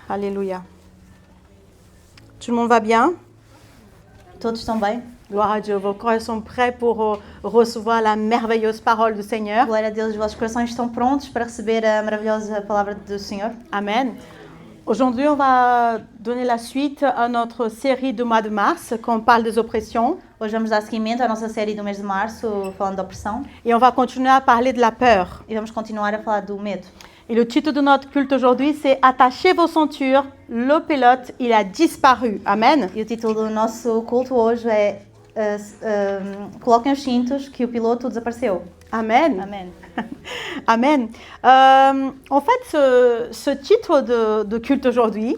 Alléluia. Tout le monde va bien? Todos estão bem? Gloire à Dieu. Vos cœurs sont prêts pour recevoir la merveilleuse parole du Seigneur. Glória a Deus, os vossos corações estão prontos para receber a maravilhosa palavra do Senhor. Amen. Aujourd'hui, on va donner la suite à notre série du mois de mars, quand on parle des oppressions. Hoje vamos dar seguimento à nossa série do mês de março, falando da opressão. Et on va continuer à parler de la peur. E vamos continuar a falar do medo. Et le titre de notre culte aujourd'hui, c'est « Attachez vos ceintures, le pilote, il a disparu ». Amen. E o título do nosso culto hoje é Coloquem os cintos, que o piloto desapareceu. Amen. Amém. Amen. En fait, ce titre de culte aujourd'hui,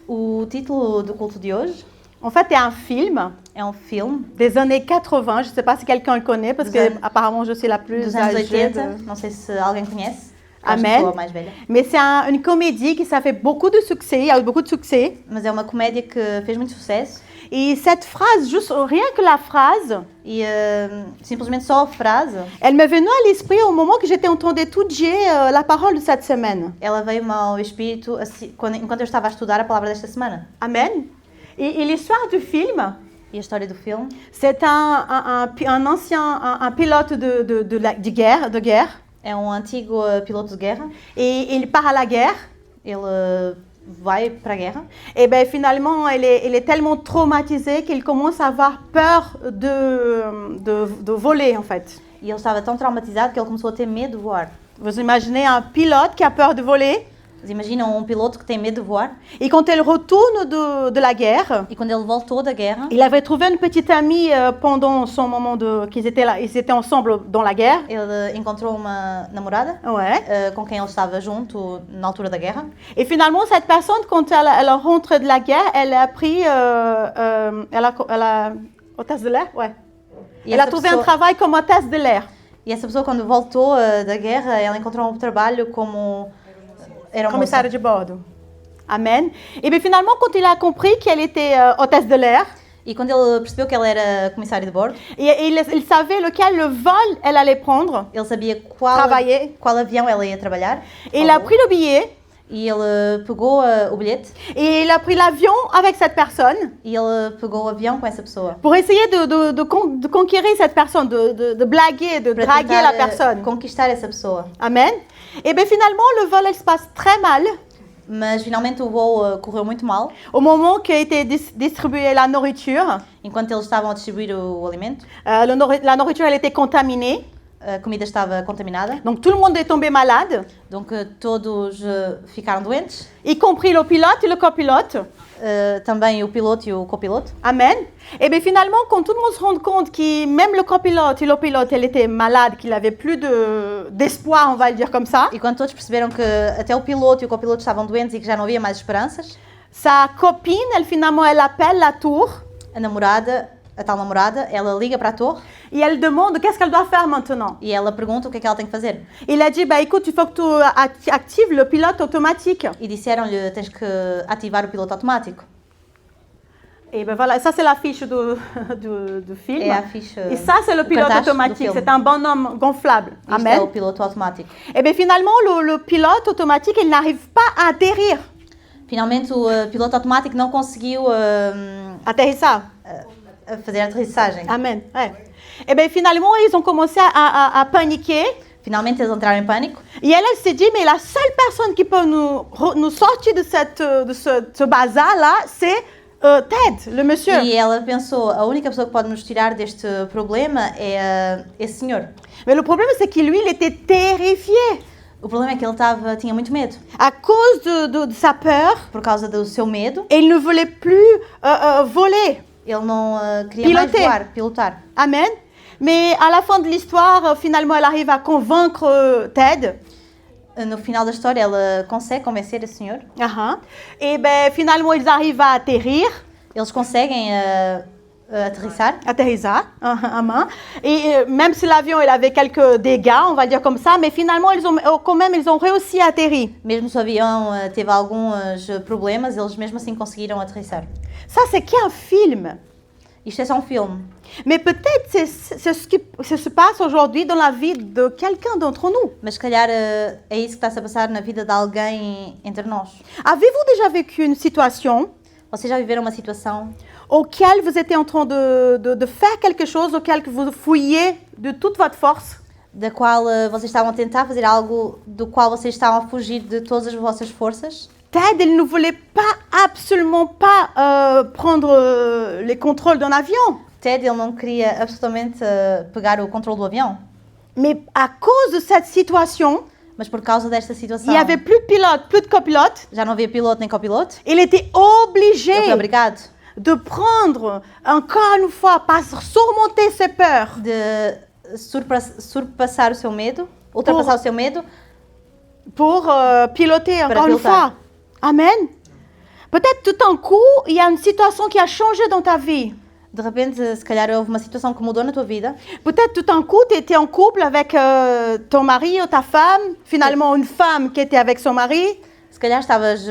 O título do culto de hoje en fait, est un film é um filme des années 80. Je ne sais pas si quelqu'un le connaît, parce que apparemment je suis la plus dos anos âgée. 80. Não sei se alguém conhece. Amen. Acho que sou a mais velha. Mais c'est une comédie qui ça fait beaucoup de succès, il y a eu beaucoup de succès. Mas é uma comédia que fez muito sucesso. Et cette phrase, juste rien que la phrase, E simplesmente só a frase, elle m'est venue à l'esprit au moment que j'étais en train d'étudier la parole de cette semaine. ela veio-me ao espírito enquanto eu estava a estudar a palavra desta semana. Amen. Et l'histoire du film, E a história do filme c'est un ancien pilote de guerre, é um antigo piloto de guerra. et il part à la guerre. Ele vai para a guerra Et ben finalement, il est tellement traumatisé qu'il commence à avoir peur de voler en fait. e ele estava tão traumatizado que ele começou a ter medo de voar. Vous imaginez un pilote qui a peur de voler, Vocês imaginam um piloto que tem medo de voar? et quand il retourne de la guerre, E quando ele voltou da guerra, il avait trouvé une petite amie pendant son moment qu'ils étaient là, ils étaient ensemble dans la guerre. ele encontrou uma namorada Ouais. com quem ele estava junto na altura da guerra. Et finalement, cette personne, quand elle rentre de la guerre, elle a pris, hôtesse de l'air, ouais. E Elle a essa trouvé un pessoa- travail comme hôtesse de l'air. E essa pessoa, quando voltou da guerra, ela encontrou um trabalho como aeromoça. Commissaire de bord. Amen. Et bien finalement, quand il a compris qu'elle était hôtesse de l'air, E quando ele percebeu que ela era comissária de bordo, il savait lequel le vol elle allait prendre. ele sabia Travailler. qual avião ela ia trabalhar. Et il a pris le billet E ele pegou o bilhete et il a pris l'avion avec cette personne e ele pegou o avião com essa pessoa. pour essayer de conquérir cette personne, de blaguer, de Para draguer tentar, la personne. conquistar essa pessoa. Amen. Et bien finalement, le vol elle se passe très mal Mas finalmente o voo correu muito mal. au moment qu'a été distribuée la nourriture. Enquanto eles estavam a distribuir o alimento, La nourriture elle était contaminée, a comida estava contaminada. donc tout le monde est tombé malade, Donc todos ficaram doentes. y compris le pilote et le copilote. Também o piloto e o copiloto. Amen. Et bien finalement, quand tout le monde se rend compte que même le copilote et le pilote, elle était malade, qu'il n'avait plus d'espoir, on va le dire comme ça, E quando todos perceberam que até o piloto e o copiloto estavam doentes e que já não havia mais esperanças, sa copine, elle appelle la tour a tal namorada, ela liga para a torre et elle demande qu'est-ce qu'elle doit faire maintenant. e ela pergunta o que é que ela tem que fazer. Il a dit, bah écoute, il faut que tu actives le pilote automatique. E disseram-lhe, tens que ativar o piloto automático. Et ben voilà, ça c'est l'affiche du film. É a ficha. Et ça c'est le o pilote cartaz do automatique, filme. c'est un bonhomme gonflable. Isto é Amen. o piloto automático. Et bien finalement, le pilote automatique, il n'arrive pas à atterrir. Finalmente o piloto automático não conseguiu Atterrissage. fazer a aterrissagem. Amen. Ouais. Et bien finalement, ils ont commencé à paniquer. Finalmente eles entraram em pânico. Et elle s'est dit, mais la seule personne qui peut nous sortir de ce bazar-là, c'est Ted, le monsieur. E ela pensou, a única pessoa que pode nos tirar deste problema é esse senhor. Mais le problème, c'est que lui, il était terrifié O problema é que ele tinha muito medo, à cause de sa peur. por causa do seu medo. Et il ne voulait plus voler. Ele não queria mais voar, pilotar. Amen. Mais à la fin de l'histoire, finalement, elle arrive à convaincre Ted. No final da história, ela consegue convencer esse senhor. Et ben finalement, ils arrivent à atterrir. Eles conseguem aterrissar. Et même si l'avion il avait quelques dégâts, on va dire comme ça, mais finalement, ils ont réussi à atterrir. Mesmo se o avião teve alguns problemas, eles mesmo assim conseguiram aterrissar. Ça, c'est qu'un film. Isto é só um filme. Mais peut-être c'est ce qui se passe aujourd'hui dans la vie de quelqu'un d'entre nous. Mas se calhar é isso que está-se a passar na vida de alguém entre nós. Avez-vous déjà vécu une situation Vocês já viveram uma situação auquel vous étiez en train de faire quelque chose, auquel que vous fouilliez de toute votre force, da qual vocês estavam a tentar fazer algo do qual vocês estavam a fugir de todas as vossas forças? Ted, il ne voulait pas, absolument pas prendre les contrôles d'un avion. Ted, ele não queria absolutamente pegar o controle do avião, Mais à cause de cette situation, mas por causa desta il situação n'y avait plus de pilote, plus de copilote. já não havia piloto nem copiloto. Il était Ele foi obligé obrigado de prendre, encore une fois, pas surmonter ses peurs, de surpassar o seu medo, ultrapassar o seu medo pour piloter, Para encore une pilotar. fois. Amen. Peut-être tout d'un coup, il y a une situation qui a changé dans ta vie. De repente, se calhar houve uma situação que mudou na tua vida. Peut-être tout d'un coup, tu étais en couple avec ton mari ou ta femme, finalement une femme qui était avec son mari. Se calhar estavas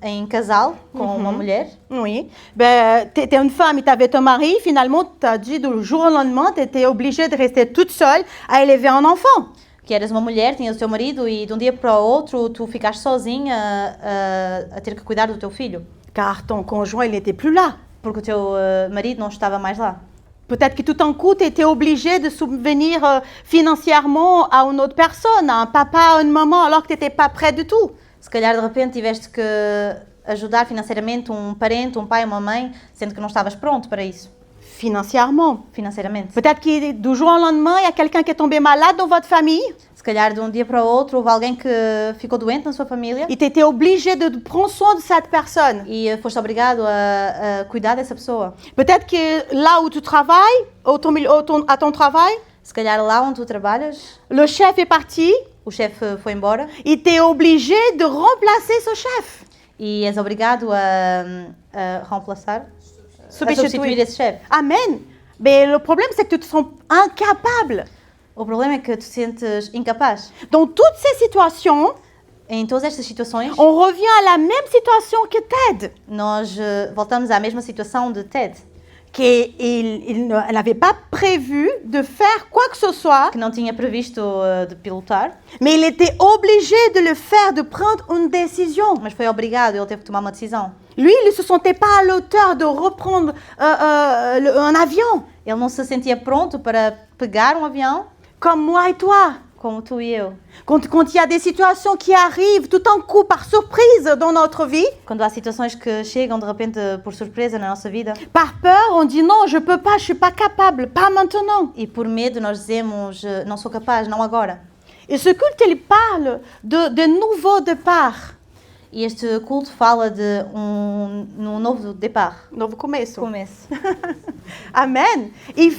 em casal com uma mulher. Oui. Ben, tu étais une femme et tu avais ton mari. Finalement, tu as dit du jour au lendemain, tu étais obligée de rester toute seule à élever un enfant. Que eras uma mulher, tinhas o teu marido e de um dia para o outro tu ficaste sozinha a ter que cuidar do teu filho. Car ton conjoint, il n'était plus là. Porque o teu marido não estava mais lá. Peut-être que tout d'un coup, tu étais obligée de subvenir financièrement à une autre personne, à un papa, à une maman, alors que tu n'étais pas prêt du tout. Se calhar de repente tiveste que ajudar financeiramente um parente, um pai, uma mãe, sendo que não estavas pronto para isso, Financièrement. financeiramente. Peut-être que du jour au lendemain, il y a quelqu'un qui est tombé malade dans votre famille. Se calhar de um dia para o outro houve alguém que ficou doente na sua família Et tu étais obligé de prendre soin de cette personne. e foste obrigado a cuidar dessa pessoa. Peut-être que là où tu travailles, à ton travail, Se calhar lá onde tu trabalhas, le chef est parti o chefe foi embora et tu es obligé de remplacer ce chef. e és obrigado a reemplaçar, a substituir esse chefe. Amen. Mais le problème, c'est que tu te sens incapable. O problema é que tu te sentes incapaz. Dans toutes ces situations, Em todas estas situações, on revient à la même situation que Ted, nós voltamos à mesma situação de Ted, qu'il n'avait pas prévu de faire quoi que ce soit, que não tinha previsto de pilotar, mais il était obligé de le faire, de prendre une décision. mas foi obrigado, ele teve que tomar uma decisão. Lui, il ne se sentait pas à l'auteur de reprendre un avion, Ele não se sentia pronto para pegar um avião comme moi et toi. como tu e eu. Quand il y a des situations qui arrivent tout d'un coup par surprise dans notre vie, Quando há situações que chegam de repente por surpresa na nossa vida par peur, on dit non, je peux pas, je suis pas capable, pas maintenant. e por medo nós dizemos não sou capaz, não agora. Et ce culte, il parle de nouveau départ. E este culto fala de um novo départ, Novo começo. começo. Amen. Il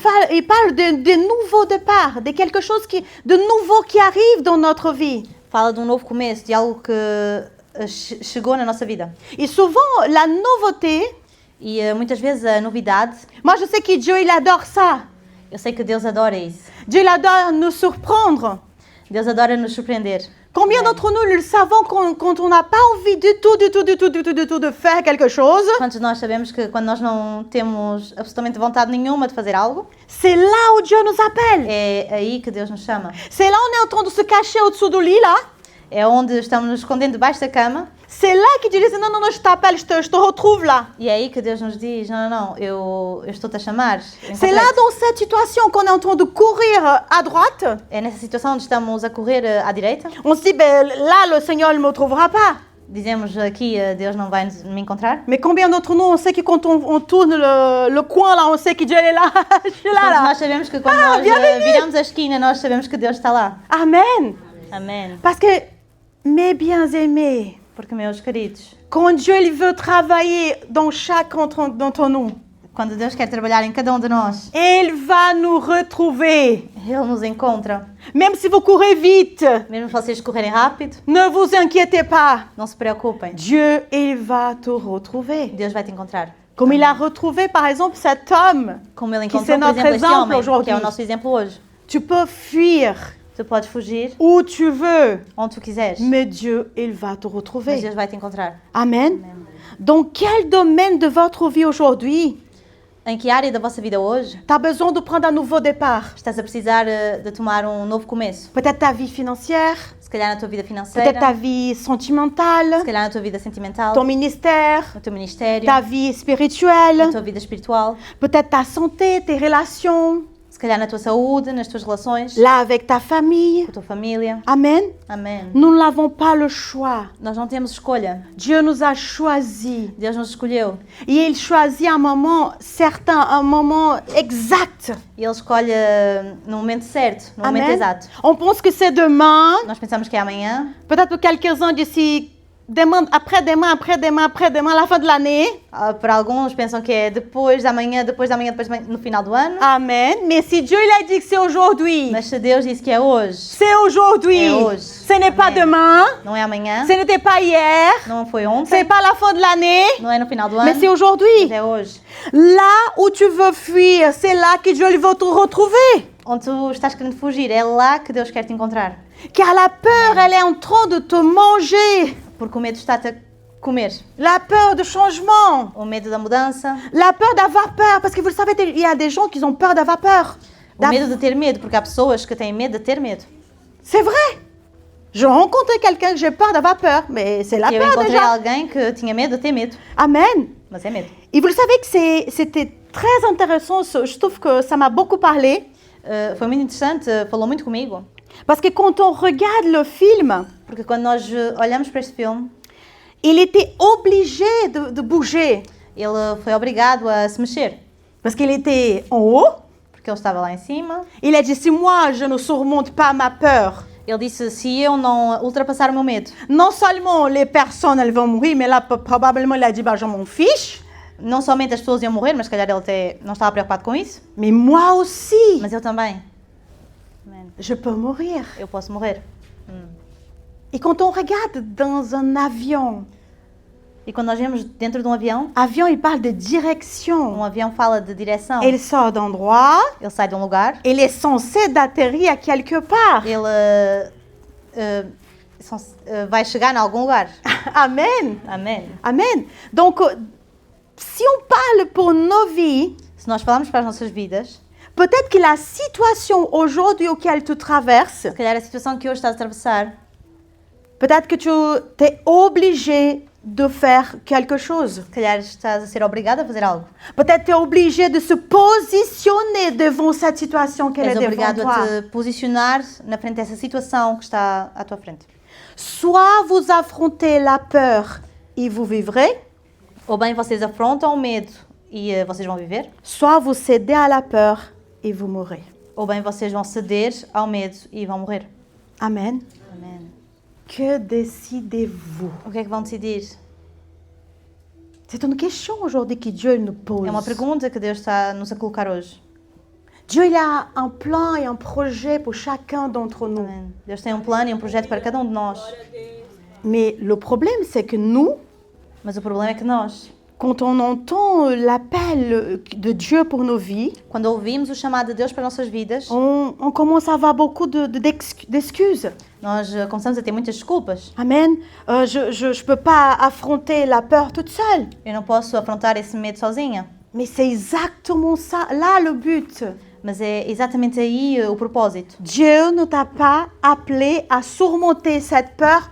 parle de nouveau départ, de quelque chose de nouveau qui arrive dans notre vie. Fala de um novo começo, de algo que chegou na nossa vida. Et souvent, la nouveauté, E muitas vezes a novidade, moi je sais que Dieu, il adore ça. eu sei que Deus adora isso. Dieu, il adore nous surprendre. Deus adora nos surpreender. Combien d'entre nous le savons quand on n'a pas envie du tout de faire quelque chose, Quantos de nós sabemos que quando nós não temos absolutamente vontade nenhuma de fazer algo, c'est là où Dieu nous appelle. é aí que Deus nos chama. C'est là où on est en train de se cacher au-dessous du lit, là. É onde estamos nos escondendo debaixo da cama C'est là qu'il dit, non, je t'appelle, je te retrouve là. e é aí que Deus nos diz, não, eu estou-te a chamar. C'est là dans cette situation qu'on est en train de courir à droite. É nessa situação onde estamos a correr à direita. On se dit, ben, là, le Seigneur ne me trouvera pas. Dizemos aqui, Deus não vai me encontrar. Mais combien d'entre nous, on sait que quand on tourne le coin, là, on sait que Dieu est là. Je suis là, Quantos de là. nós sabemos que quando nós bienvenue! viramos a esquina, nós sabemos que Deus está lá. Amen. Amém. Parce que, mes bien-aimés, Porque, meus queridos, quand Dieu il veut travailler dans chaque d'entre nous, quando Deus quer trabalhar em cada um de nós, il va nous retrouver. Ele nos encontra. Même si vous courez vite, Mesmo se vocês correrem rápido, ne vous inquiétez pas. não se preocupem. Dieu, il va te retrouver. Deus vai te encontrar. Comme il a retrouvé, par exemple, cet homme. Como Ele Que encontrou, c'est por notre exemplo, este exemple homem, aujourd'hui. que é o nosso exemplo hoje. Tu peux fuir Tu podes fugir où tu veux, onde tu quiseres, mais Dieu, il va te mas retrouver. Deus vai te encontrar. Amen. Dans quel domaine de votre vie aujourd'hui Em que área da vossa vida hoje tu as besoin de prendre un nouveau départ? estás a precisar de tomar um novo começo? Peut-être ta vie financière, Se calhar na tua vida peut-être financeira, ta vie sentimentale, se calhar na tua vida sentimental, ton ministère, no teu ministério, ta vie na spirituelle, tua vida espiritual, peut-être ta santé, tes relations, se calhar na tua saúde, nas tuas relações, là avec ta famille. com a tua família. Amen. Amém. Nous n'avons pas le choix. Nós não temos escolha. Dieu nous a choisis. Deus nos escolheu. Et il choisit un moment certain, un moment exact. E Ele escolhe no momento certo, no momento Amen. exato. On pense que c'est demain. Nós pensamos que é amanhã. Peut-être pour quelques-uns d'ici, demain, après-demain, après-demain, après-demain, à la fin de l'année. Para alguns pensam que é depois da manhã, no final do ano. Amen. Mais si Dieu il a dit que c'est aujourd'hui, Mas se Deus disse que é hoje, c'est aujourd'hui. É hoje. Ce n'est pas Amen. demain. não é amanhã, Ce n'était pas hier. não foi Ce ontem, n'est pas la fin de l'année. não é no final do Mais ano, c'est aujourd'hui. mas é hoje. Là où tu veux fuir, c'est là que Dieu va te retrouver. Onde tu estás querendo fugir, é lá que Deus quer te encontrar. Car la peur, elle est en train de te manger. Porque o medo está-te a comer. La peur de changement. O medo da mudança, La peur d'avoir peur. Parce que vous le savez, il y a des gens qui ont peur d'avoir peur. o medo de ter medo, porque há pessoas que têm medo de ter medo. C'est vrai. Je rencontrais quelqu'un que j'ai peur d'avoir peur. Mais c'est la E eu peur encontrei déjà. alguém que tinha medo de ter medo. Amen. Mas é medo. Et vous le savez que c'était très intéressant. Je trouve que ça m'a beaucoup parlé. Foi muito interessante, falou muito comigo. Parce que quand on regarde le film, Porque quando nós olhamos para este filme, il était obligé de bouger. ele foi obrigado a se mexer. Parce qu'il était en haut. Porque ele estava lá em cima. Il a dit, si moi, je ne surmonte pas ma peur, Ele disse, se eu não ultrapassar o meu medo, non seulement les personnes, elles vont mourir, mais là, probablement, il a dit, bah, je m'en fiche, não somente as pessoas iam morrer, mas se calhar ele até não estava preocupado com isso, mais moi aussi, mas eu também. Amen. je peux mourir. Eu posso morrer. Et quand on regarde dans un avion, E quando nós vemos dentro de um avião il parle de direction. avião fala de direção. Il sort d'endroit, Ele sai de um lugar, il est censé d'atterrir à quelque part. ele vai chegar em algum lugar. Amen. Amém. Amen. Donc, si on parle pour nos vies, Se nós falarmos para as nossas vidas, peut-être que la situation aujourd'hui auquel tu traverses, se calhar a situação que hoje estás a atravessar, peut-être que tu es obligé de faire quelque chose. se calhar estás a ser obrigado a fazer algo. Peut-être tu es obligé de se positionner devant cette situation qu'elle est És devant obrigado toi. a te posicionar na frente dessa situação que está à tua frente. Soit vous affrontez la peur et vous vivrez, Ou bem vocês afrontam o medo e vocês vão viver, soit vous cédez à la peur et vous mourrez. ou bem vocês vão ceder ao medo e vão morrer. Amen. Amém. Que décidez-vous? O que é que vão decidir? C'est une question aujourd'hui que Dieu nous pose. É uma pergunta que Deus está-nos a colocar hoje. Dieu il a un plan et un projet pour chacun d'entre nous. Amém. Deus tem um plano e um projeto para cada um de nós. Mais le problème, c'est que nous, Mas o problema é que nós, quand on entend l'appel de Dieu pour nos vies, quando ouvimos o chamado de Deus para as nossas vidas, on commence à avoir beaucoup d'excuses. nós começamos a ter muitas desculpas. Amen. Je ne peux pas affronter la peur toute seule. Eu não posso afrontar esse medo sozinha. Mais c'est exactement ça, là le but. Mas é exatamente aí o propósito. Dieu ne t'a pas appelé à surmonter cette peur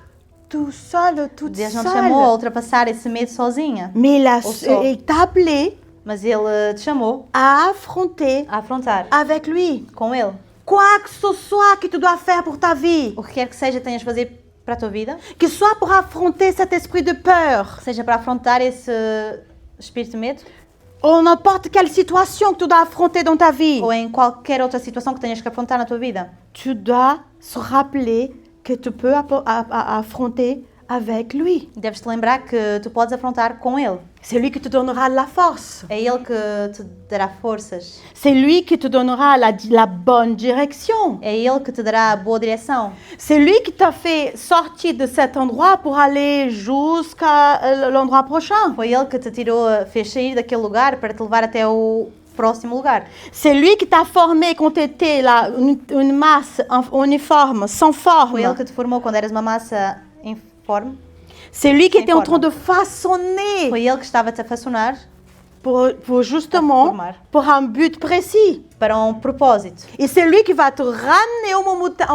tout seul, toute Deus não te chamou a seule. ultrapassar esse medo sozinha. Mais só. il t'a appelé Mas Ele te chamou à affronter a afrontar avec lui. com Ele. Quoi que ce soit que tu dois faire pour ta vie, O que quer que seja que tenhas de fazer para a tua vida, que ce soit pour affronter cet esprit de peur, que seja para afrontar esse espírito de medo, ou n'importe quelle situation que tu dois affronter dans ta vie, ou em qualquer outra situação que tenhas que afrontar na tua vida, tu dois se rappeler que tu peux affronter avec lui. deves te lembrar que tu podes afrontar com Ele. C'est lui qui te donnera de la force. É Ele que te dará forças. C'est lui qui te donnera la bonne direction. É Ele que te dará a boa direção. C'est lui qui t'a fait sortir de cet endroit pour aller jusqu'à l'endroit prochain. Foi Ele que te tirou, fez sair daquele lugar para te levar até o próximo lugar. C'est lui qui t'a formé quand tu étais là, une masse uniforme, sans Foi Ele forme. que te formou quando eras uma massa informe. C'est lui qui Sem était en train forma. de façonner Foi Ele que estava-te a façonar pour justement, formar. pour un but précis. Para um propósito. Et c'est lui qui va te ramener au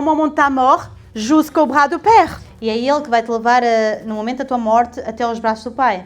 moment de ta mort jusqu'au bras du Père. E é Ele que vai te levar, no momento da tua morte, até aos braços do Pai.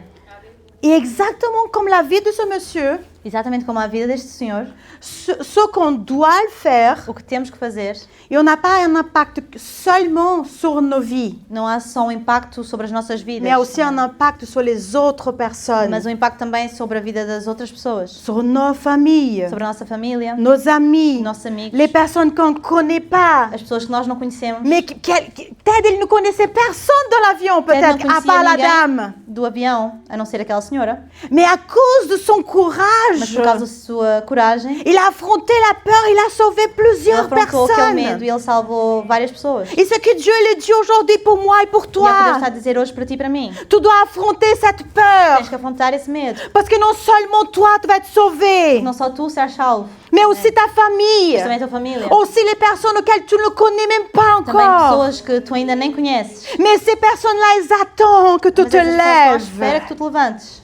Et exactement comme la vie de ce monsieur, Exatamente como a vida deste Senhor, ce qu'on doit le faire, o que temos que fazer et on n'a pas un impact seulement sur nos vies, não há só um impacto sobre as nossas vidas, mais aussi un impact sur les autres personnes, mas um impacto também sobre a vida das outras pessoas, sur nos familles, sobre a nossa família, nos amis, nossos amigos, les personnes qu'on ne connaît pas. as pessoas que nós não conhecemos. Mais peut-être il ne connaissait personne dans l'avion, Ted não peut-être, à conhecia part la ninguém dame. do avião, a não ser aquela senhora, Mais à cause de son mas courage, por causa da sua coragem, il a affronté la peur, il a sauvé ele plusieurs afrontou aquele personnes. medo e ele salvou várias pessoas. Et ce que Dieu le dit aujourd'hui pour moi et pour E é o que Deus toi, está a dizer hoje para ti e para mim. tu dois affronter cette peur. Tens que afrontar esse medo. Parce que non seulement toi, tu vas être sauvé, Não só tu serás salvo, mais aussi ta famille, mas também a tua família. aussi les personnes auxquelles tu ne connais même pas Também encore. pessoas que tu ainda nem conheces. Mais ces personnes-là, elles attendent que tu Mas te essas pessoas estão à espera lèves. que tu te levantes.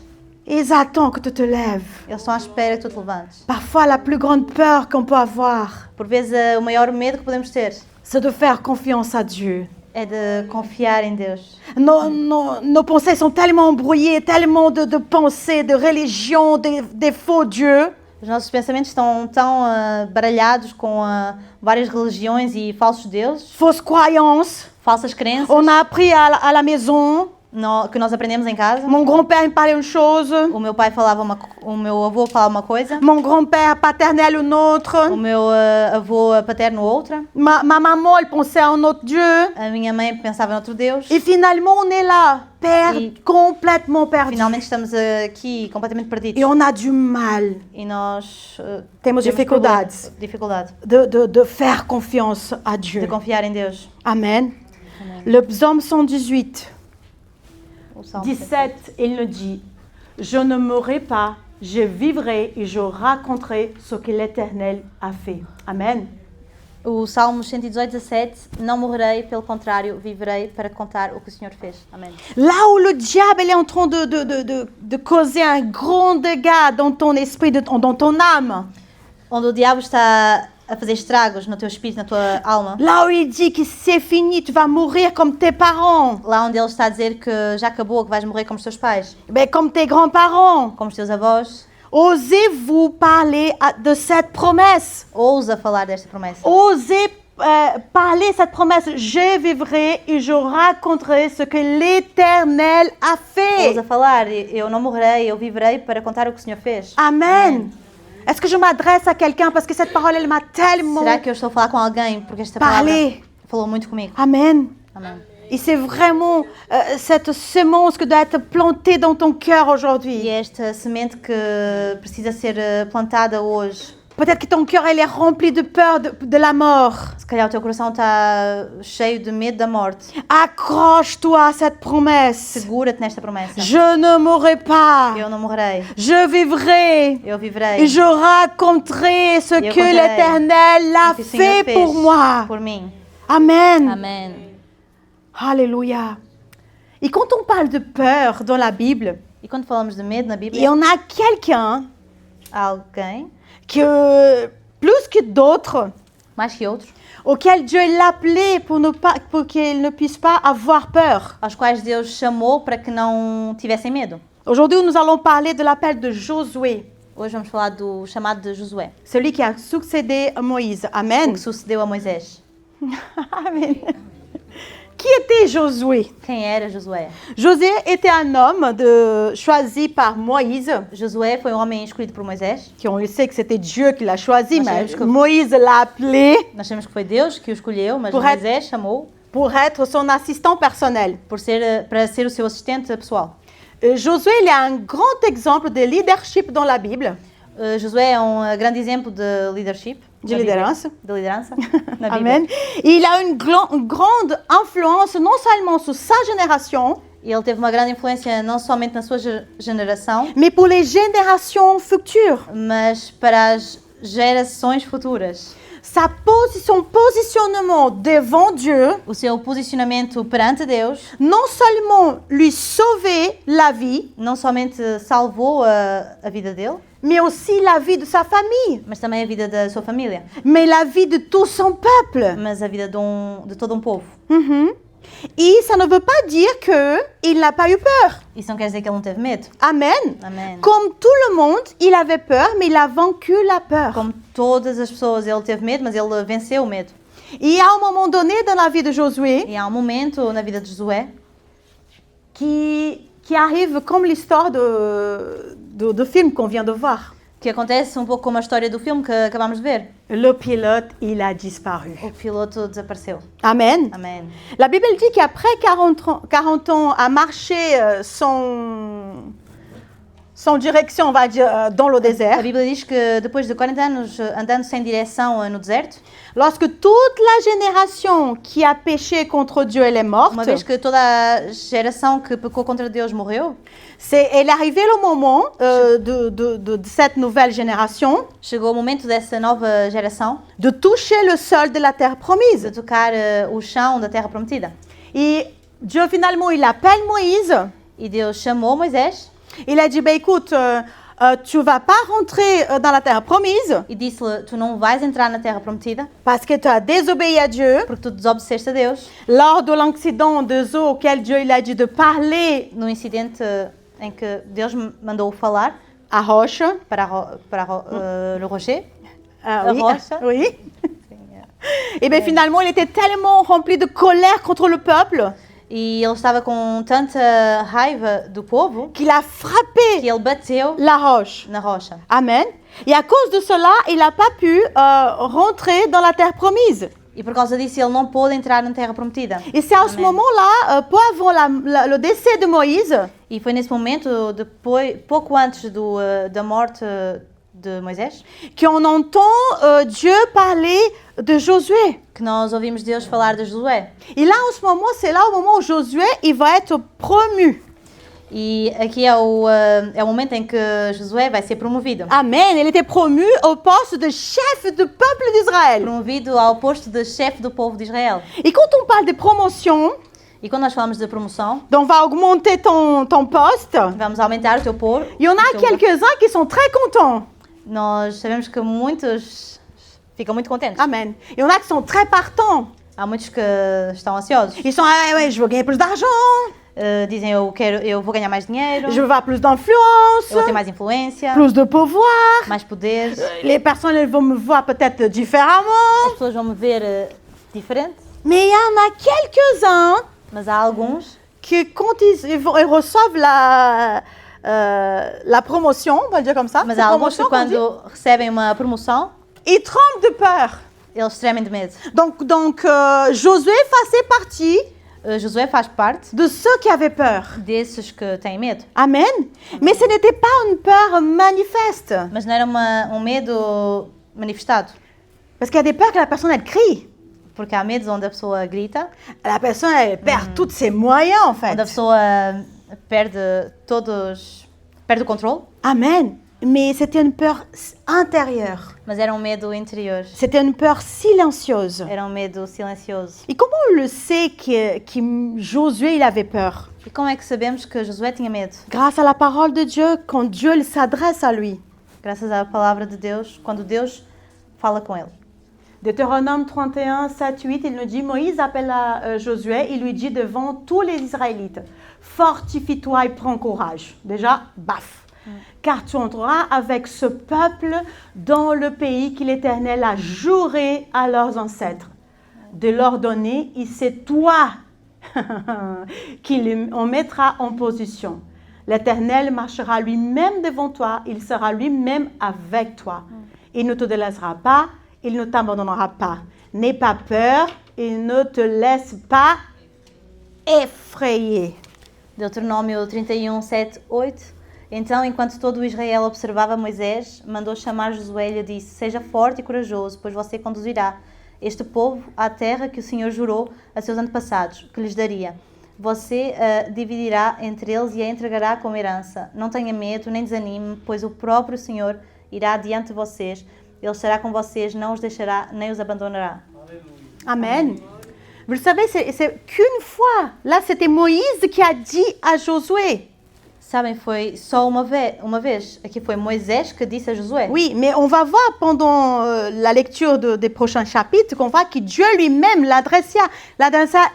Ils attendent que tu te lèves. Eles estão à espera que tu te levantes. Parfois, la plus grande peur qu'on peut avoir, Por vezes, o maior medo que podemos ter c'est de faire confiance à Dieu. é de confiar em Deus. Nos pensées sont tellement embrouillées, tellement de pensées, de religions, des faux dieux. Os nossos pensamentos estão tão baralhados com várias religiões e falsos deuses, Fausses croyances. falsas crenças On a appris à la maison. que nós aprendemos em casa. Mon grand-père me parlait une chose. O meu pai falava o meu avô falava uma coisa, Mon grand-père paternel une autre. o meu avô paterno outra, Ma maman, elle pensait à un autre Dieu. a minha mãe pensava em outro Deus. Et finalement, on est là, complètement perdu. Finalmente estamos aqui completamente perdidos Et on a du mal e nós Temos dificuldades. dificuldade de faire confiance à Dieu. de confiar em Deus. Amen. Le psaume 118, O Salmo 17, il nous dit, « Je ne mourrai pas, je vivrai et je raconterai ce que l'Éternel a fait. » Amen. O Salmo 118, 17, não morrerei, pelo contrário, viverei para contar o que o Senhor fez. Amém. Là où le diable il est en train de causer un grand dégât dans ton esprit, dans ton âme, Onde o diabo está a fazer estragos no teu espírito, na tua alma, là où il dit que c'est fini, tu vas mourir comme tes parents, lá onde ele está a dizer que já acabou, que vais morrer como os teus pais, ben, comme tes grands-parents, como os teus avós, osez-vous parler de cette promesse? ousa falar desta promessa. Osez parler cette promesse. Je vivrai et je raconterai ce que l'Éternel a fait. Ousa falar, eu não morrerei, eu viverei para contar o que o Senhor fez. Amen. Est-ce que je m'adresse à quelqu'un parce que cette parole, elle m'a tellement Será que eu estou a falar com alguém porque esta palavra parlé? falou muito comigo? Amen. Amém. Et c'est vraiment cette semence que doit être plantée dans ton cœur E aujourd'hui. é esta semente que precisa ser plantada hoje. Peut-être que ton cœur, il est rempli de peur de la mort. Se calhar o teu coração está cheio de medo da morte. Accroche-toi à cette promesse. Segura-te nesta promessa. Je ne mourrai pas. Eu não morrerei, Je vivrai. eu viverei. Et je raconterai ce Eu que contarei l'Éternel a o que o Senhor fait fez pour moi. por mim. Amen. Amém. Alléluia. Et quand on parle de peur dans la Bible, E quando falamos de medo na il y Bíblia, en a quelqu'un há alguém, que, plus que d'autres, mais que outros, auquel Dieu l'appelait pour qu'il ne puisse pas avoir peur. aos quais Deus chamou para que não tivessem medo. Aujourd'hui, nous allons parler de l'appel de Josué, Hoje vamos falar do chamado de Josué, celui qui a succédé à Moïse. o Amen. que sucedeu a Moisés. Amen. Qui était Josué? Quem era Josué? Josué était un homme choisi par Moïse. Josué foi um homem escolhido por Moisés. On sait que c'était Dieu qui l'a choisi, Nós mais sabemos que- Moïse l'a appelé Nós sabemos que foi Deus que o escolheu, mas Por Moisés chamou pour être son assistant personnel. para ser o seu assistente pessoal. Josué, il est un grand exemple de leadership dans la Bible, Josué é um grande exemplo de leadership. de liderança. De liderança na Bíblia. Amen. Et il a une grande influence non seulement sur sa génération, E ele teve uma grande influência não somente na sua geração, mais pour les générations futures. mas para as gerações futuras. Son positionnement devant Dieu, o seu posicionamento perante Deus, non seulement lui sauvait la vie, não somente salvou a vida dele, mais aussi la vie de sa famille, mas também a vida da sua família, mais la vie de tout son peuple. mas a vida de todo um povo. Mhm. Et ça ne veut pas dire qu'il n'a pas eu peur. Isso não quer dizer que ele não teve medo. Amen. Amém. Comme tout le monde, il avait peur, mais il a vaincu la peur. Como todas as pessoas, ele teve medo, mas ele venceu o medo. Il y a un moment donné dans la vie de Josué E há um momento na vida de Josué qui arrive comme l'histoire de film qu'on vient de voir. que acontece um pouco como a história do filme que acabámos de ver. Le pilote, il a disparu. O piloto desapareceu. Amen. Amém. La Bible dit qu'après 40 ans à marcher sans direction, on va dire, dans le A désert, Bíblia diz que depois de 40 anos andando sem direção no deserto, lorsque toute la génération qui a péché contre Dieu, elle est morte, uma vez que toda a geração que pecou contra Deus morreu, elle est arrivé le moment de cette nouvelle génération chegou o momento dessa nova geração de toucher le sol de la terre de promise. tocar o chão da terra prometida. Et Dieu, finalement, il appelle Moïse. E Deus chamou Moisés Il a dit, bah, écoute, tu vas pas rentrer dans la terre promise e disse-lhe: Tu não vais entrar na terra prometida parce que tu as désobéi à Dieu. porque tu desobedeceste a Deus. Lors de l'accident de eaux auquel Dieu il a dit de parler No incidente em que Deus mandou falar à Roche. le rocher. Ah, oui, Roche. oui. Et bien finalement, il était tellement rempli de colère contre le peuple E ele estava com tanta raiva do povo qu'il a frappé que ele bateu la roche. na rocha. Amen. Et à cause de cela, il n'a pas pu rentrer dans la terre promise. E por causa disso ele não pôde entrar na terra prometida. Et c'est à ce Amen. moment-là, peu avant le décès de Moïse, E foi nesse momento, depois, pouco antes da morte de Moisés, qu'on entend Dieu parler de Josué. que nós ouvimos Deus falar de Josué. Et là, en ce moment, c'est là au moment où Josué, il va être promu. E aqui é o momento em que Josué vai ser promovido. Amen. Il était promu au poste de chef du peuple d'Israël. Promovido ao posto de chefe do povo de Israel. Et quand on parle de promotion, E quando nós falamos de promoção, donc on va augmenter ton poste. vamos aumentar o teu posto. Il y en a quelques-uns qui sont très contents. Nós sabemos que muitos ficam muito contentes. Amen. Il y en a qui sont très partants. Há muitos que estão ansiosos. Ils sont, ah ouais, je veux gagner plus d'argent. Dizem eu vou ganhar mais dinheiro, Je veux avoir plus eu d'influence, vou ter mais influência, plus de pouvoir. mais poderes. Les personnes, elles vont me voir peut-être différemment. As pessoas vão me ver diferente, Mais il y en a quelques-uns mas há alguns que quand ils reçoivent la promotion, on va le dire comme ça, mas c'est há alguns que promotion qu'on dit, quando recebem uma promoção, ils tremblent de peur. eles tremem de medo. Donc Josué faisait partie Josué faz parte de ceux qui avaient peur. desses que têm medo, Amen. Mais ce n'était pas une peur manifeste. mas não era um medo manifestado, Parce qu'il y a des peurs que la personne, elle crie. porque há medos onde a pessoa grita, La personne, elle perd tous ses moyens, en fait. onde a pessoa perde o controle, Amen. Mais c'était une peur intérieure. mas era um medo interior, C'était une peur silencieuse. era um medo silencioso. Et comment on le sait que Josué, il avait peur? E como é que sabemos que Josué tinha medo? Grâce à la parole de Dieu, quand Dieu il s'adresse à lui. Graças à palavra de Deus, quando Deus fala com ele. Deutéronome 31, 7, 8, il nous dit, Moïse appelle Josué, il lui dit devant tous les Israélites, fortifie-toi et prends courage. Déjà, baf. Car tu entreras avec ce peuple dans le pays que l'Éternel a juré à leurs ancêtres de leur donner, et c'est toi qui en mettra en position. L'Éternel marchera lui-même devant toi, il sera lui-même avec toi. Il ne te délaissera pas, il ne t'abandonnera pas. N'aie pas peur, il ne te laisse pas effrayer. Deuteronômio 31, 7, 8. Então, enquanto todo o Israel observava Moisés, mandou chamar Josué e lhe disse: Seja forte e corajoso, pois você conduzirá este povo à terra que o Senhor jurou a seus antepassados, que lhes daria. Você a dividirá entre eles e a entregará como herança. Não tenha medo nem desanime, pois o próprio Senhor irá diante de vocês Ele estará com vocês, não os deixará, nem os abandonará. Amen. Vous le savez, c'est qu'une fois. Là, c'était Moïse qui a dit à Josué. Sabem, foi só uma vez. Aqui foi Moisés que disse a Josué. Oui, mais on va voir pendant la lecture des prochains chapitres qu'on voit que Dieu lui-même l'adressa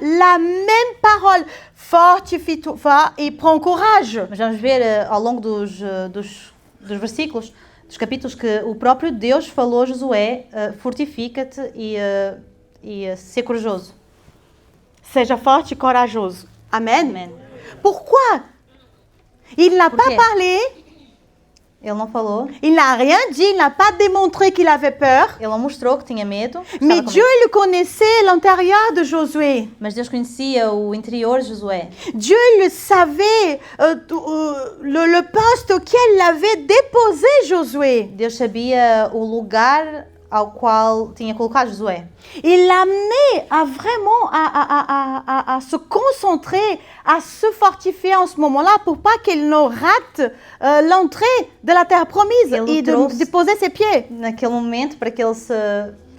la même parole. Fortifie-toi et prends courage. Mas vamos ver ao longo dos versículos, dos capítulos, que o próprio Deus falou a Josué, fortifica-te e ser corajoso. Seja forte e corajoso. Amen. Amen. Pourquoi? Il n'a pas quê? parlé, Ele não falou, il n'a rien dit, il n'a pas démontré qu'il avait peur. ele não mostrou que tinha medo, que Mais estava com Dieu, medo. il connaissait l'intérieur de Josué. Mas Deus conhecia o interior de Josué. Dieu le savait, le poste auquel l'avait déposé Josué. Deus sabia o lugar ao qual tinha colocado Josué. Il l'amenait à vraiment à se concentrer, à se fortifier en ce moment-là pour pas qu'il ne rate l'entrée de la terre promise Ele et de trouxe- poser ses pieds. Naquele momento, para que ele se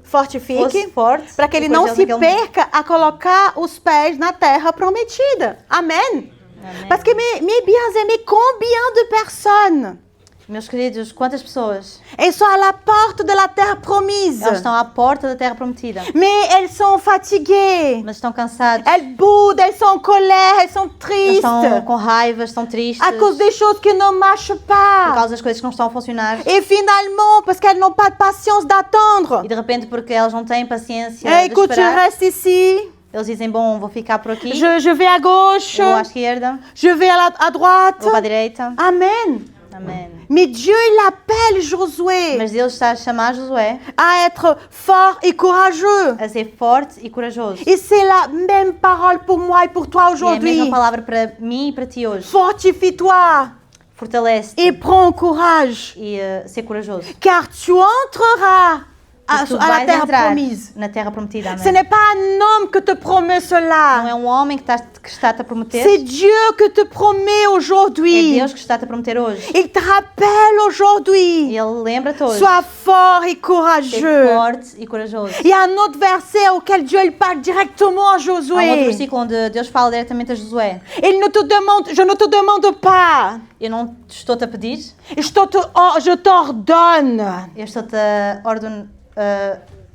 Fortifique, fosse forte, para que ele depois não se dele naquele momento. perca a colocar os pés na terra prometida. Amen. Amém. Parce que mes bien-aimés, combien de personnes Meus queridos, quantas pessoas? elles sont à la porte de la terre promise, Elas estão à porta da terra prometida, mais elles sont fatiguées, mas estão cansadas, elles boudent, elles sont en colère, elles sont elas tristes estão com raiva, estão tristes à cause des choses qui ne marchent por pas. causa das coisas que não estão a funcionar. Et finalement, parce qu'elles n'ont pas de patience d'attendre, E de repente, porque elas não têm paciência eh, de écoute, je esperar, reste ici, eles dizem, bom, vou ficar por aqui, je vais à gauche, eu vou à esquerda, je vais à droite. vou para a direita. Amen. Amém. Mais Dieu, il appelle Josué Mas Deus está a chamar Josué à être fort et courageux. a ser forte e corajoso. Et c'est la même parole pour moi et pour toi E é a aujourd'hui. mesma palavra para mim e para ti hoje. Fortifie-toi Fortalece-te et prends courage, e ser corajoso. car tu entreras Porque tu à la vais terre entrar promise. na terra prometida. Ce Amém. n'est pas un homme que te promet Não cela. é um homem que está-te a prometer. C'est Dieu que te promet É aujourd'hui. Deus que está-te a prometer hoje. Il te rappelle E aujourd'hui. Ele lembra-te hoje. Sois fort et Ser courageux. forte e corajoso. Il y a un autre verset auquel Dieu il parle directement à Há um outro Josué. versículo onde Deus fala diretamente a Josué. Il ne te demande, je ne te demande pas, Eu não estou-te a pedir, je t'ordonne. eu estou-te a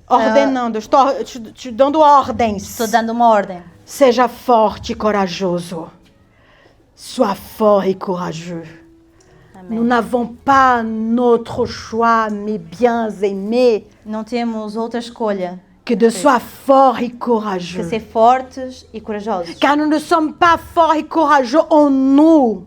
Ordenando, te dando ordens. estou dando uma ordem. Seja forte e corajoso. Sois fort et courageux. Nous Amém. n'avons pas notre choix, mes bien-aimés, Não temos outra escolha que de sois fort et que courageux. ser fortes e corajosos. Car nous ne sommes pas forts et courageux en nous.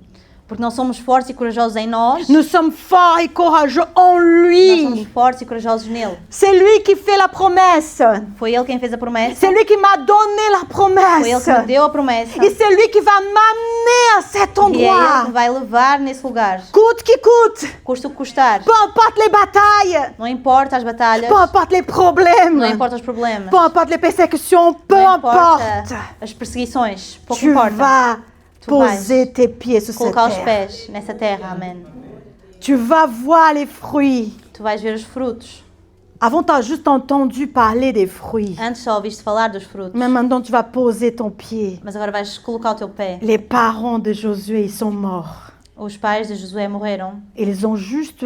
Porque não somos fortes e corajosos em nós, Nous sommes forts et courageux en nós somos lui. fortes e corajosos nele. C'est lui qui fait la promesse. Foi ele quem fez a promessa, C'est lui qui m'a donné la foi ele promesse. que me deu a promessa, Et c'est lui qui va m'amener à cet e é ele que endroit. vai levar nesse lugar. Coûte qui coûte. Custa o que custar. Peu importe les batailles. Não importa as batalhas, Peu importe les problèmes. não importa os problemas, Peu importe les persécutions. Peu não importe. importa as perseguições, pouco Tu importa. vas Tu vais poser tes pieds sur cette Colocar os terre. pés nessa terra, amém. Tu vas voir les fruits. Tu vais ver os frutos. Avant, tu as juste entendu parler des fruits. Antes só ouviste falar dos frutos, Mais maintenant, tu vas poser ton pied. mas agora vais colocar o teu pé. Les parents de Josué, ils sont morts. Os pais de Josué morreram. Ils ont juste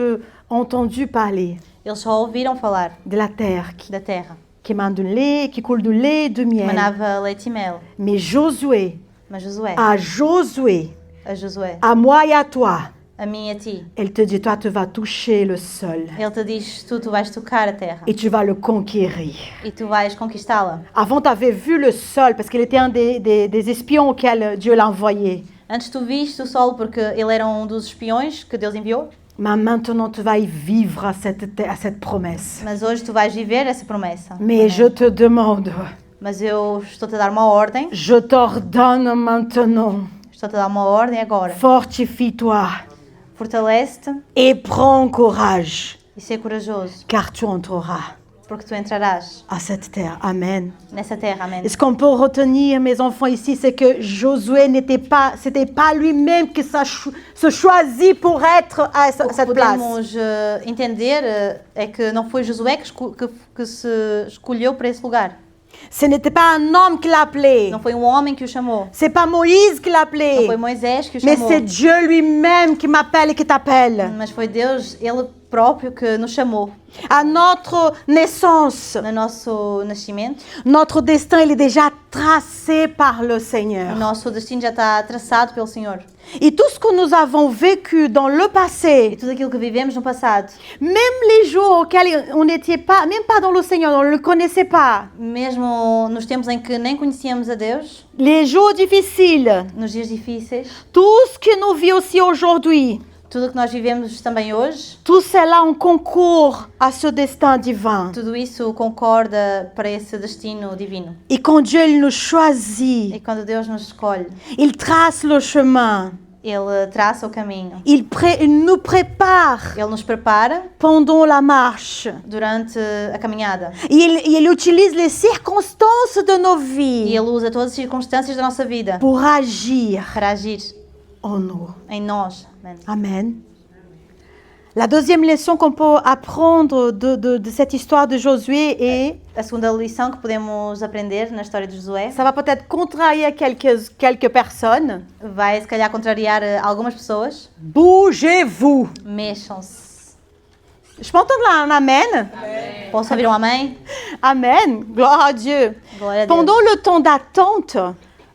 entendu parler Eles só ouviram falar de la terre da terra. qui émane du lait, qui coule du lait et du miel. Manava leite e mel. Mais Josué, Mas Josué, à Josué, a Josué, à moi et à toi, a mim e a ti, elle te dit, toi, tu vas toucher le sol ele te diz, tu vais tocar a terra et tu vas le conquérir. e tu vais conquistá-la. Avant, tu avais vu le sol parce qu'il était un des espions auxquels Dieu l'a envoyé. Antes tu viste o solo porque ele era dos espiões que Deus enviou, Mais maintenant, tu vas y vivre à cette promesse. mas hoje tu vais viver essa promessa. Mais Amém. je te demande, Mas eu estou-te a dar uma ordem, je t'ordonne maintenant, estou-te a dar uma ordem agora. fortifie-toi Fortalece-te et prends courage, e ser corajoso, car tu entreras. porque tu entrarás à cette terre. Amen. nessa terra. Amém. Et ce qu'on peut retenir, mes enfants, ici, c'est que Josué c'était pas lui-même qui se choisit pour être à O que cette place. podemos entender é que não foi Josué que se escolheu para esse lugar. Ce n'était pas un homme qui l'appelait. Não foi um homem que o chamou. C'est pas Moïse qui Não l'appelait. foi Moisés que o Mais chamou. c'est Dieu lui-même qui m'appelle et qui t'appelle. Mas foi Deus, Ele próprio, que nos chamou. À notre naissance, No nosso nascimento, notre destin, il est déjà tracé par le o Seigneur. nosso destino já está traçado pelo Senhor. Et tout ce que nous avons vécu dans le E passé, tudo aquilo que vivemos no passado, même les jours auxquels on n'était pas, même pas dans le Seigneur, on ne le connaissait pas, mesmo nos tempos em que nem conhecíamos a Deus, les jours difficiles, nos dias difíceis, tout ce que nous vivons aussi aujourd'hui, tudo o que nós vivemos também hoje, tout cela en concourt à ce destin divin. tudo isso concorda para esse destino divino. Et quand Dieu il nous E choisit, quando Deus nos escolhe, il trace le chemin, Ele traça o caminho. il nous prépare Ele nos prepara pendant la marche. durante a caminhada. Il utilise les circonstances de nos E vies Ele usa todas as circunstâncias da nossa vida pour agir para agir en nous. em nós. Amém. Amen. La deuxième leçon qu'on peut apprendre de cette histoire de Josué est, A segunda lição que podemos aprender na história de Josué ça va peut-être contrarier quelques personnes. vai, se calhar, contrariar algumas pessoas. Bougez-vous. Mexam-se. Je peux entendre un amen? Posso ouvir um amém? Amen. Gloire à Dieu. Glória a Deus. Pendant le temps d'attente,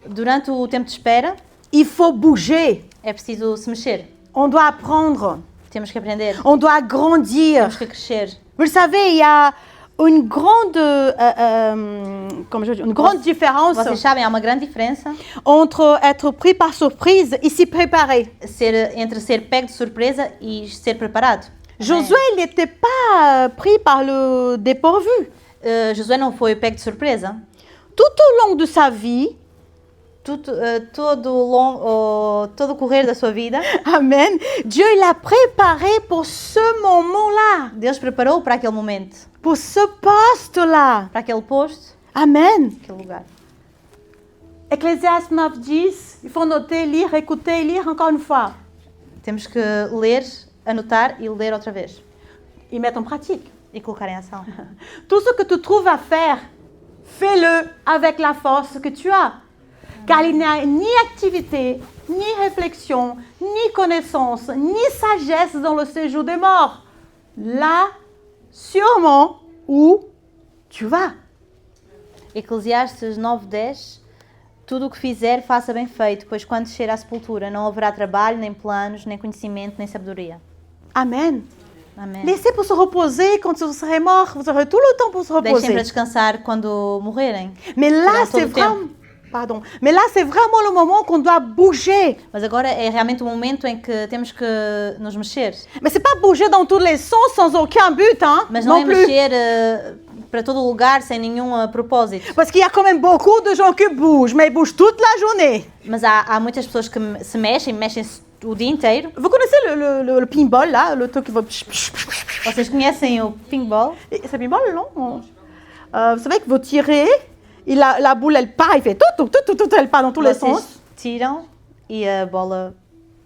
Durante o tempo de espera, il faut bouger. é preciso se mexer. On doit apprendre. Temos que aprender. On doit grandir. Temos que crescer. Vous le savez, il y a une grande, comment je dis, une grande différence Vocês sabem, há uma grande diferença entre être pris par surprise et s'y préparer. entre ser pego de surpresa e ser preparado. Josué, il n'était pas pris par le dépourvu. Josué não foi pego de surpresa. Tout au long de sa vie, Todo o correr da sua vida, amen, Dieu l'a préparé pour ce moment-là, Deus preparou para aquele momento, pour ce poste-là. para aquele posto, Amen. aquele lugar. Ecclésiaste 9:10, il faut noter, lire, écouter et lire encore une fois. Temos que ler, anotar e ler outra vez. Et mettre en pratique. E colocar em ação. Tout ce que tu trouves à faire, fais-le avec la force que tu as. Car il n'y a ni activité, ni réflexion, ni connaissance, ni sagesse dans le séjour des morts. Là, sûrement, où tu vas. Eclesiastes 9:10. Tudo o que fizer, faça bem feito, pois quando descer à sepultura não haverá trabalho, nem planos, nem conhecimento, nem sabedoria. Amen. Amém. Laissez pour se reposer quand vous serez mort. Vous aurez tout le temps pour se Deixem para reposer. descansar quando morrerem. Mais là, Durant c'est todo o tempo. vraiment... Pardon. Mais là, c'est vraiment le moment qu'on doit bouger. Mas agora é realmente o momento em que temos que nos mexer. Mais c'est pas bouger dans tous les sens sans aucun but, hein? Mas não Non é plus. mexer para todo lugar sem nenhum propósito. Parce qu'il y a quand même beaucoup de gens qui bougent, mais ils bougent toute la journée. Mas há muitas pessoas que se mexem-se o dia inteiro. Vous connaissez le pinball, là? Le truc qui va... Vocês conhecem o pinball? C'est pinball, non? Vous savez que vous tirez, et la boule, elle part, il fait tout, elle part dans tous les sens. Vocês tiram e a bola...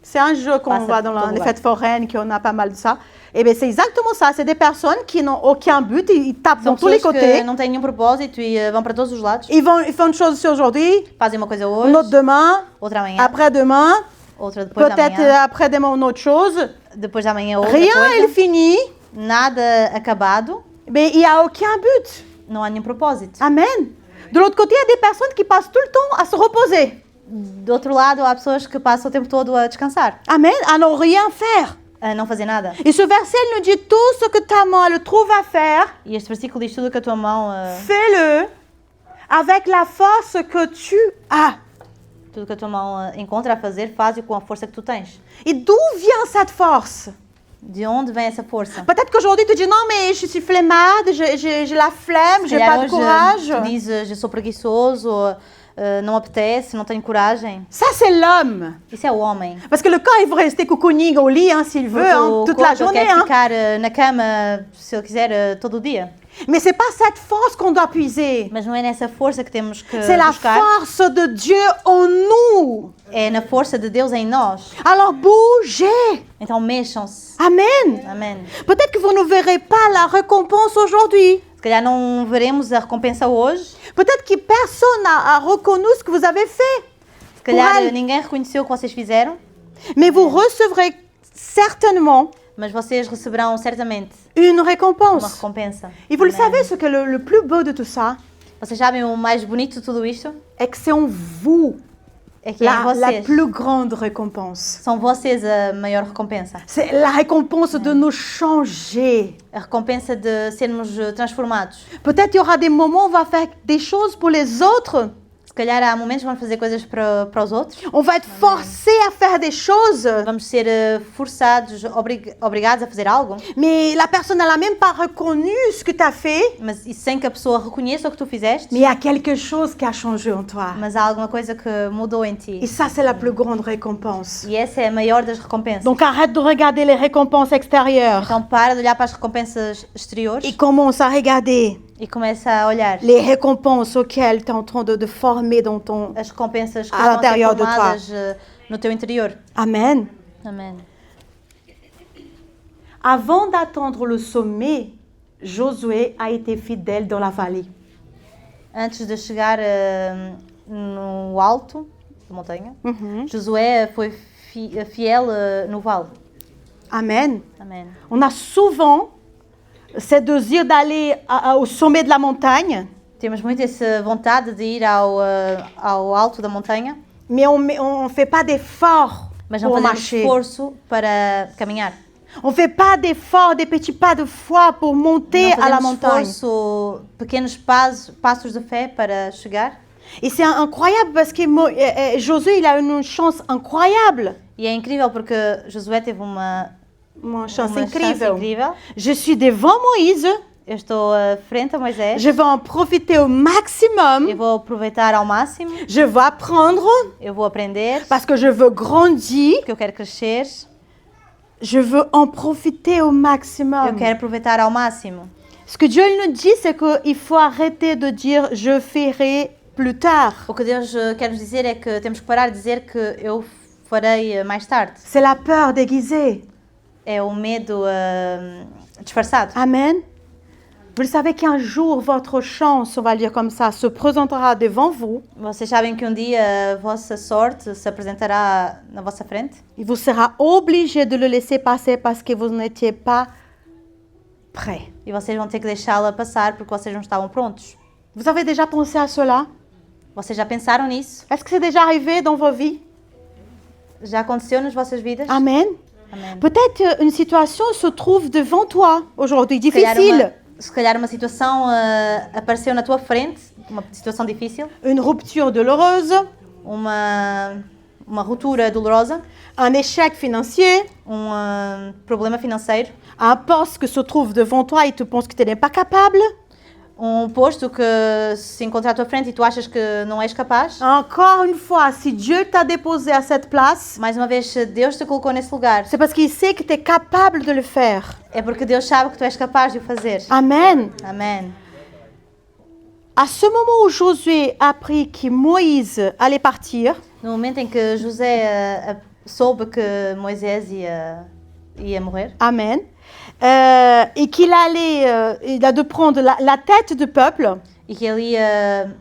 C'est un jeu qu'on Passe voit dans tout les droit. fêtes foraines, qu'on a pas mal de ça. Et bien, c'est exactement ça. C'est des personnes qui n'ont aucun but, ils tapent São dans tous les pessoas que côtés. não têm nenhum propósito e vão para todos os lados. Ils font une chose aujourd'hui, Fazem uma coisa une hoje, autre demain, outra amanhã, après-demain, outra depois da peut-être manhã, après-demain une autre chose. depois da manhã outra Rien coisa. est fini, Nada acabado, mais il n'y a aucun but. não há nenhum propósito. Amen. De l'autre côté, il y a des personnes qui passent tout le temps à se reposer. Do outro lado, há pessoas que passam o tempo todo a descansar, Amen. À ne rien faire. a não fazer nada. Et ce verset, il nous dit tout ce que ta main elle trouve à faire, E este versículo diz tudo que a tua mão, fais-le avec la force que tu as. tudo que a tua mão encontra a fazer, faz-o com a força que tu tens. Et d'où vient cette force? De onde vem essa força? Peut-être qu'aujourd'hui tu dis non mais je suis flemmarde, j'ai la flemme, Se j'ai calhar pas de hoje courage. tu dizes, eu sou preguiçoso, não apetece, não tenho coragem. Ça c'est l'homme. Isso é o homem. Parce que le corps il veut rester cocooning au lit hein, s'il veut Porque hein, o toute la corpo journée. quer Hein. ficar na cama, se ele quiser, todo o dia. Mais c'est pas cette force qu'on doit puiser. Mas não é nessa força que temos que C'est la buscar. force de Dieu en nous. É na força de Deus em nós. Alors bougez. Então mexam-se. Amen. Amém. Peut-être que vous ne verrez pas la récompense aujourd'hui. Se calhar não veremos a recompensa hoje. Peut-être que personne n'a reconnu ce que vous avez fait. Se calhar elle. ninguém reconheceu o que vocês fizeram. Mais vous recevrez certainement Mas vocês receberão certamente une uma récompense. recompensa. Et vous le Amém. savez, ce que le plus beau de tout ça, Vocês sabem o mais bonito de tudo isto? est que c'est en vous É que é em la vocês. plus grande récompense. São vocês a maior recompensa. C'est la récompense de nous changer. A recompensa de sermos transformados. Peut-être il y aura des moments où on va faire des choses pour les autres. Se calhar há momentos que vamos fazer coisas para os outros. On va être forcé à faire des choses. Vamos ser forçados, obrigados a fazer algo. Mais la personne n'a même pas reconnu ce que tu as fait. Mas isso sem que a pessoa reconheça o que tu fizeste. Mais il y a quelque chose qui a changé en toi. Mas há alguma coisa que mudou em ti. Et ça, c'est la plus grande récompense. E essa é a maior das recompensas. Donc arrête de regarder les récompenses extérieures Então para de olhar para as recompensas exteriores et commence à regarder e começa a olhar les récompenses auxquelles tu es en train de former dans ton... as recompensas que à estão a ser l'intérieur de toi. formadas no teu interior. Amen. Amém. Avant d'attendre le sommet, Josué a été fidèle dans la vallée. Antes de chegar no alto da montanha, Mhm. Josué foi fiel no vale. Amen. Amém. On a souvent ce désir d'aller au sommet de la montagne, Temos muito essa vontade de ir ao alto da montanha, mais on ne fait pas d'efforts mas não pour fazemos marcher. esforço para caminhar. On ne fait pas d'efforts, des petits pas de foi pour monter Não à la fazemos montagne. esforço, pequenos passos de fé para chegar. Et c'est incroyable parce que Josué, il a une chance incroyable. E é incrível porque Josué teve uma Chance chance incrível. incrível. Je suis devant Moïse. Eu estou à frente a Moisés. Je vais en profiter au maximum. Eu vou aproveitar ao máximo. Je vais apprendre Eu vou aprender. parce que je veux grandir. Porque eu quero crescer. Je veux en profiter au Eu maximum. quero aproveitar ao máximo. Ce que Dieu nous dit, c'est qu'il faut arrêter de dire je ferai plus tard. O que Deus quer nos dizer é que temos que parar de dizer que eu farei mais tarde. C'est la peur déguisée. É o medo disfarçado. Amen. Vous le savez qu'un jour, votre chance, on va le dire comme ça, se présentera devant vous. Vocês sabem que dia a vossa sorte se apresentará na vossa frente Il vous sera obligé de le laisser passer parce que vous n'étiez pas prêt. e vocês vão ter que deixá-la passar porque vocês não estavam prontos. Vous avez déjà pensé à cela? Vocês já pensaram nisso? Est-ce que c'est déjà arrivé dans vos vies? Já aconteceu nas vossas vidas? Amen. Amém. Peut-être une situation se trouve devant toi aujourd'hui, Se calhar difficile. Se calhar uma situação apareceu na tua frente, uma situação difícil, Une rupture douloureuse, uma ruptura dolorosa, un échec financier, problema financeiro, un poste que se trouve devant toi et tu penses que tu n'es pas capable. posto que se encontra à tua frente e tu achas que não és capaz. Encore une fois, si Dieu t'a déposé à cette place, Mais uma vez, se Deus te colocou nesse lugar, c'est parce qu'il sait que tu es capable de le faire. é porque Deus sabe que tu és capaz de o fazer. Amen. Amém. À ce moment où Josué a appris que Moïse allait partir, No momento em que José soube que Moisés ia morrer, Amen, et qu'il allait, il a de prendre la tête du peuple, e que ele ia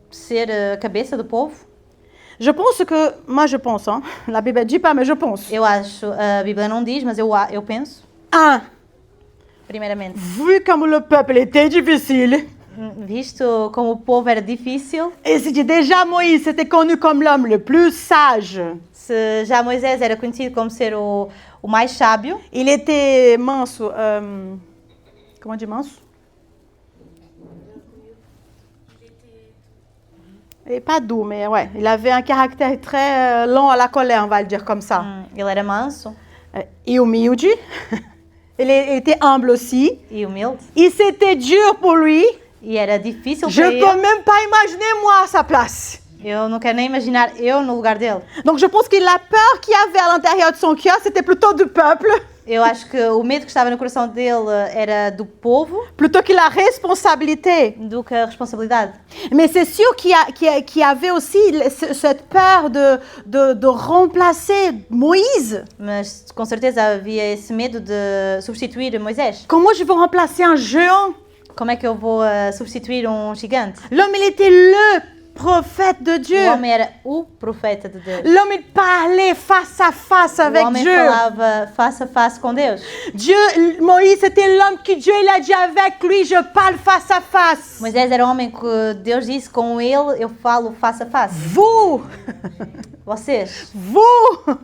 ser a cabeça do povo, je pense que, moi je pense, hein, la Bible ne dit pas, mais je pense. eu acho, a Bíblia não diz, mas eu penso, primeiramente, Vu comme le peuple était difficile, visto como o povo era difícil, et c'était déjà Moïse, c'était connu comme l'homme le plus sage. se já Moisés era conhecido como ser o mais sábio, Il était mince, comment on dit mince? Il n'est pas doux, mais ouais, il avait un caractère très lent à la colère, on va le dire comme ça. ele era manso Et humilde. Il était humble aussi. e humilde, Et c'était dur pour lui. e era difícil Je para ne ele. peux même pas imaginer moi à sa place. Eu não quero nem imaginar eu no lugar dele. Donc je pense que la peur qu'il y avait à l'intérieur de son cœur, c'était plutôt du peuple. Eu acho que o medo que estava no coração dele era do povo plutôt que la responsabilité. do que a responsabilidade. Mais c'est sûr qu'il y avait aussi cette peur de remplacer Moïse. Mas com certeza havia esse medo de substituir Moisés. Comment je vais remplacer un géant? Como é que eu vou substituir um gigante? L'homme, il était le prophète de O Dieu. homem era o profeta de Deus. L'homme, il parlait face à face O avec homem Dieu. falava face a face com Deus. Moïse, c'était l'homme que Dieu, il a dit avec lui, je parle face à face. Moisés era o homem que Deus disse, com ele eu falo face a face. Vous, Vocês, vocês,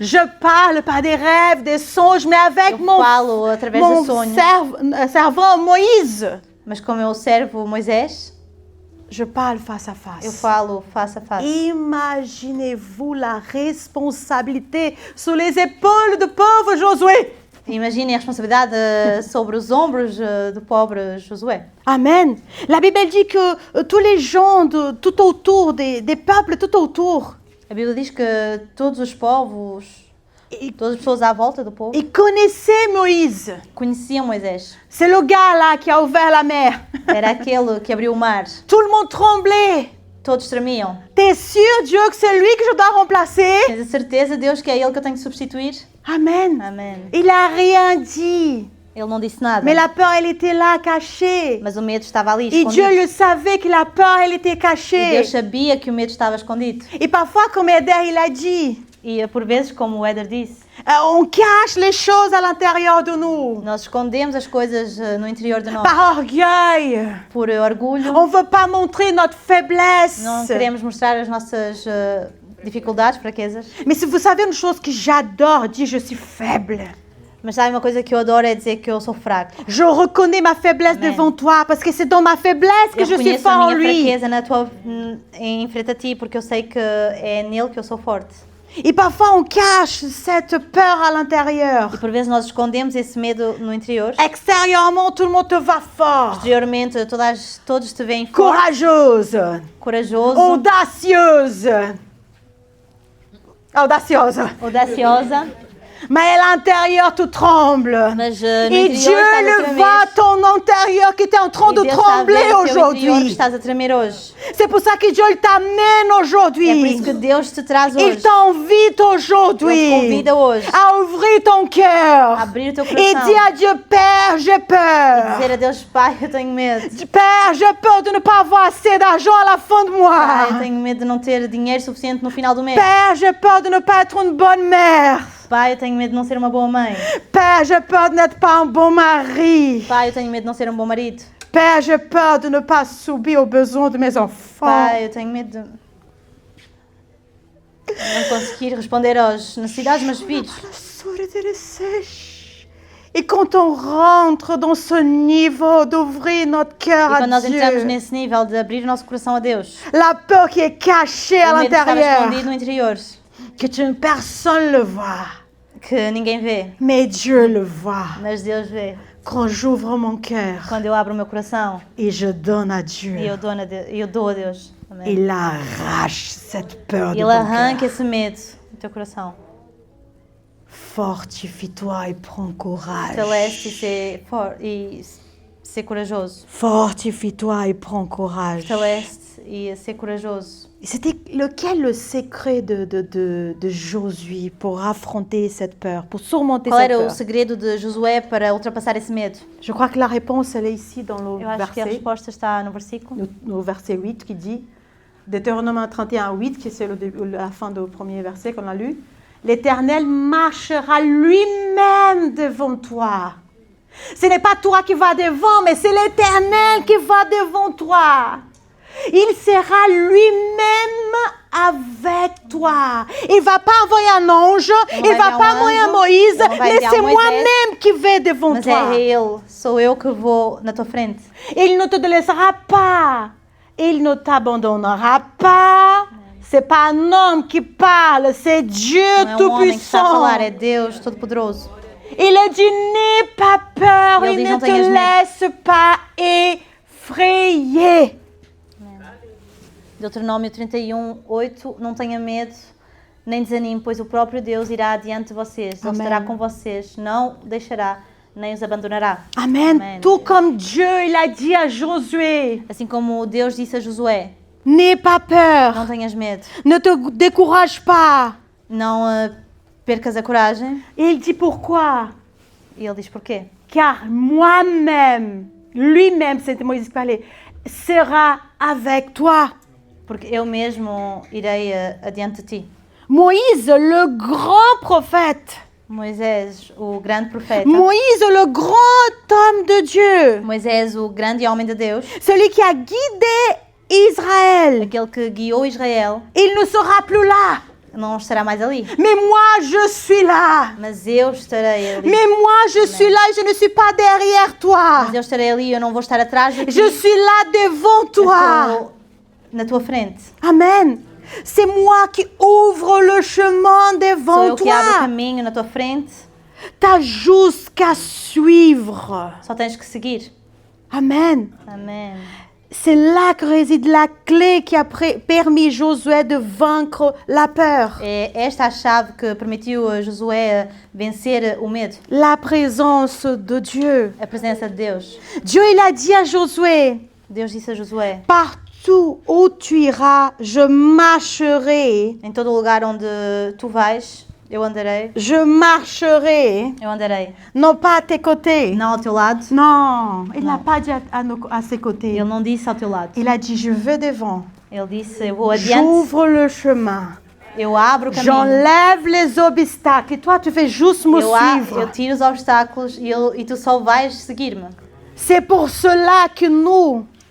je parle pas des rêves, des songes, mais avec eu falo através mon de sonhos. servant Moïse. Mas como eu servo Moisés, Je parle face à eu face. falo face a face. Imaginez-vous la responsabilité sur les épaules de pauvre Josué. Imaginem a responsabilidade sobre os ombros do pobre Josué. Amen. La Bible dit que tous les gens tout autour, des peuples tout autour, A Bíblia diz que todos os povos, todas as pessoas à volta do povo, ils connaissaient Moïse. conheciam Moisés. C'est le gars là qui a ouvert la mer. Era aquele que abriu o mar. Tout le monde tremblait. Todos tremiam. T'es sûr, Dieu, que c'est lui que je dois remplacer? Tens a certeza, Deus, que é ele que eu tenho que substituir? Amen. Amém. Il a rien dit. Ele não disse nada. Mais la peur, elle était là, cachée. Mas o medo estava ali, Et Dieu escondido. le savait que la peur, elle était E cachée. Deus sabia que o medo estava escondido. Et parfois, comme Eder, il a dit, E por vezes, como o Éder disse, on cache les choses à l'intérieur de nous. nós escondemos as coisas no interior de nós. Par orgueil. Por orgulho, On ne veut pas montrer notre faiblesse. não queremos mostrar as nossas dificuldades, fraquezas. Mais si vous savez une chose que j'adore, dire je suis faible. Mas sabe uma coisa que eu adoro é dizer que eu sou fraco. Je reconnais ma faiblesse Amen. devant toi parce que c'est dans ma faiblesse que Eu je suis reconheço a fort en minha lui. fraqueza em frente a ti, porque eu sei que é nele que eu sou forte. Et parfois on cache cette peur à l'intérieur. E por vezes nós escondemos esse medo no interior. Extérieurement, tout le monde te voit fort, Exteriormente, todos te veem forte, courageuse, corajoso, audacieuse. Audacieuse. audaciosa. Mais à l'intérieur, tout tremble. Mas no Et Dieu interior estás a le tremer. voit, ton intérieur qui était en train E de Deus está a ver trembler o teu interior que aujourd'hui. estás a tremer hoje. C'est pour ça que Dieu il t'amène É por isso aujourd'hui. que Deus te traz Il hoje. t'invite Ele te aujourd'hui convida hoje à ouvrir ton a cœur abrir o teu et coração. dire à Dieu, Père, j'ai E peur. dizer a Deus, Pai, eu tenho medo. Père, j'ai peur de ne pas avoir assez d'argent à la fin de Pai, eu mois. tenho medo de não ter dinheiro suficiente no final do mês. Père, j'ai peur de ne pas être une bonne mère. Pai, eu tenho medo de não ser uma boa mãe. Père, j'ai peur de n'être pas un bon mari. Pai, eu tenho medo de não ser um bom marido. Père, j'ai peur de ne pas subir aux besoins de mes enfants. Pai, eu tenho medo de não conseguir responder às necessidades dos meus filhos. Et quand on rentre dans ce niveau d'ouvrir notre cœur E à quando nós entramos Dieu, nesse nível de abrir o nosso coração a Deus, la peur qui est cachée à o medo que estava escondido l'intérieur, no interior, que personne ne le voit, que ninguém vê, mais Dieu le voit. mas Deus vê. Quand j'ouvre mon cœur Quando eu abro o meu coração et je donne à e Dieu, eu dou a Deus, amém. il arrache cette peur de Ele ton arranca cœur. esse medo do teu coração. Fortifie-toi et prends courage. Fortalece e ser corajoso. Fortifie-toi et prends courage. Fortalece e ser corajoso. C'était lequel le secret de Josué pour affronter cette peur, pour surmonter Qual cette era o peur? segredo de Josué para ultrapassar esse medo? Je crois que la réponse, elle est ici dans le Eu acho que a verset, resposta está no versículo. au verset 8 qui dit, Deutéronome 31, 8, qui c'est la fin du premier verset qu'on a lu, l'Éternel marchera lui-même devant toi. Ce n'est pas toi qui vas devant, mais c'est l'Éternel qui va devant toi. Il sera lui-même avec toi. Il ne va pas envoyer un ange, il ne va pas envoyer Moïse, mais c'est moi-même qui vais devant Mas toi. é Ele, sou eu que vou na tua frente. Il ne te laissera pas. Il ne t'abandonnera pas. C'est pas un homme qui parle, c'est Dieu Não é um homem que está a Tout-Puissant. falar, é Deus Todo-Poderoso. Il a dit, n'aie pas peur, Il il dit, ne não te tenhas medo. laisse pas effrayer. Deuteronômio 31, 8, não tenha medo, Nem desanime, pois o próprio Deus irá adiante de vocês. Ele Amen. estará com vocês, não deixará, nem os abandonará. Amen. Amen. Tout comme Dieu, il a dit à Josué, Assim como Deus disse a Josué, n'aie pas peur, não tenhas medo, ne te décourage pas. não percas a coragem. Et il dit pourquoi? E ele diz porquê? Car moi-même, lui-même, c'était Moïse qui parlait, sera avec toi. Porque eu mesmo irei adiante de ti. Moïse, le grand prophète. Moisés, o grande profeta. Moïse, le grand homme de Dieu. Moisés, o grande homem de Deus. Celui qui a guidé Israël. Aquele que guiou Israel, Il ne sera plus là. não estará mais ali. Mais moi, je suis là. Mas eu estarei ali. Mais moi, je suis là et je ne suis pas derrière toi. Mas eu estarei ali, eu não vou estar atrás de ti. Je suis là devant Eu toi. estou na tua frente. Amen. C'est moi qui ouvre le chemin Sou devant eu que abro o toi. caminho na tua frente. T'as juste qu'à suivre. Só tens que seguir. Amen. Amém. C'est là que réside la clé qui a permis Josué de vaincre la peur. É esta a chave que permitiu a Josué vencer o medo. La présence de Dieu. A presença de Deus. Dieu, il a dit à Josué, Deus disse a Josué, partout où tu iras, je marcherai. em todo lugar onde tu vais, eu andarei. Je marcherai, Eu andarei. non pas à tes côtés. Não ao teu lado. Non, il n'a Non. pas dit à ses côtés. Ele não disse ao teu lado. Il a dit, je vais devant. Ele disse, eu vou adiante. J'ouvre le chemin. Eu abro o caminho. J'enlève les obstacles. Et toi, tu fais juste me Eu suivre. tiro os obstáculos e tu só vais seguir-me. C'est pour cela que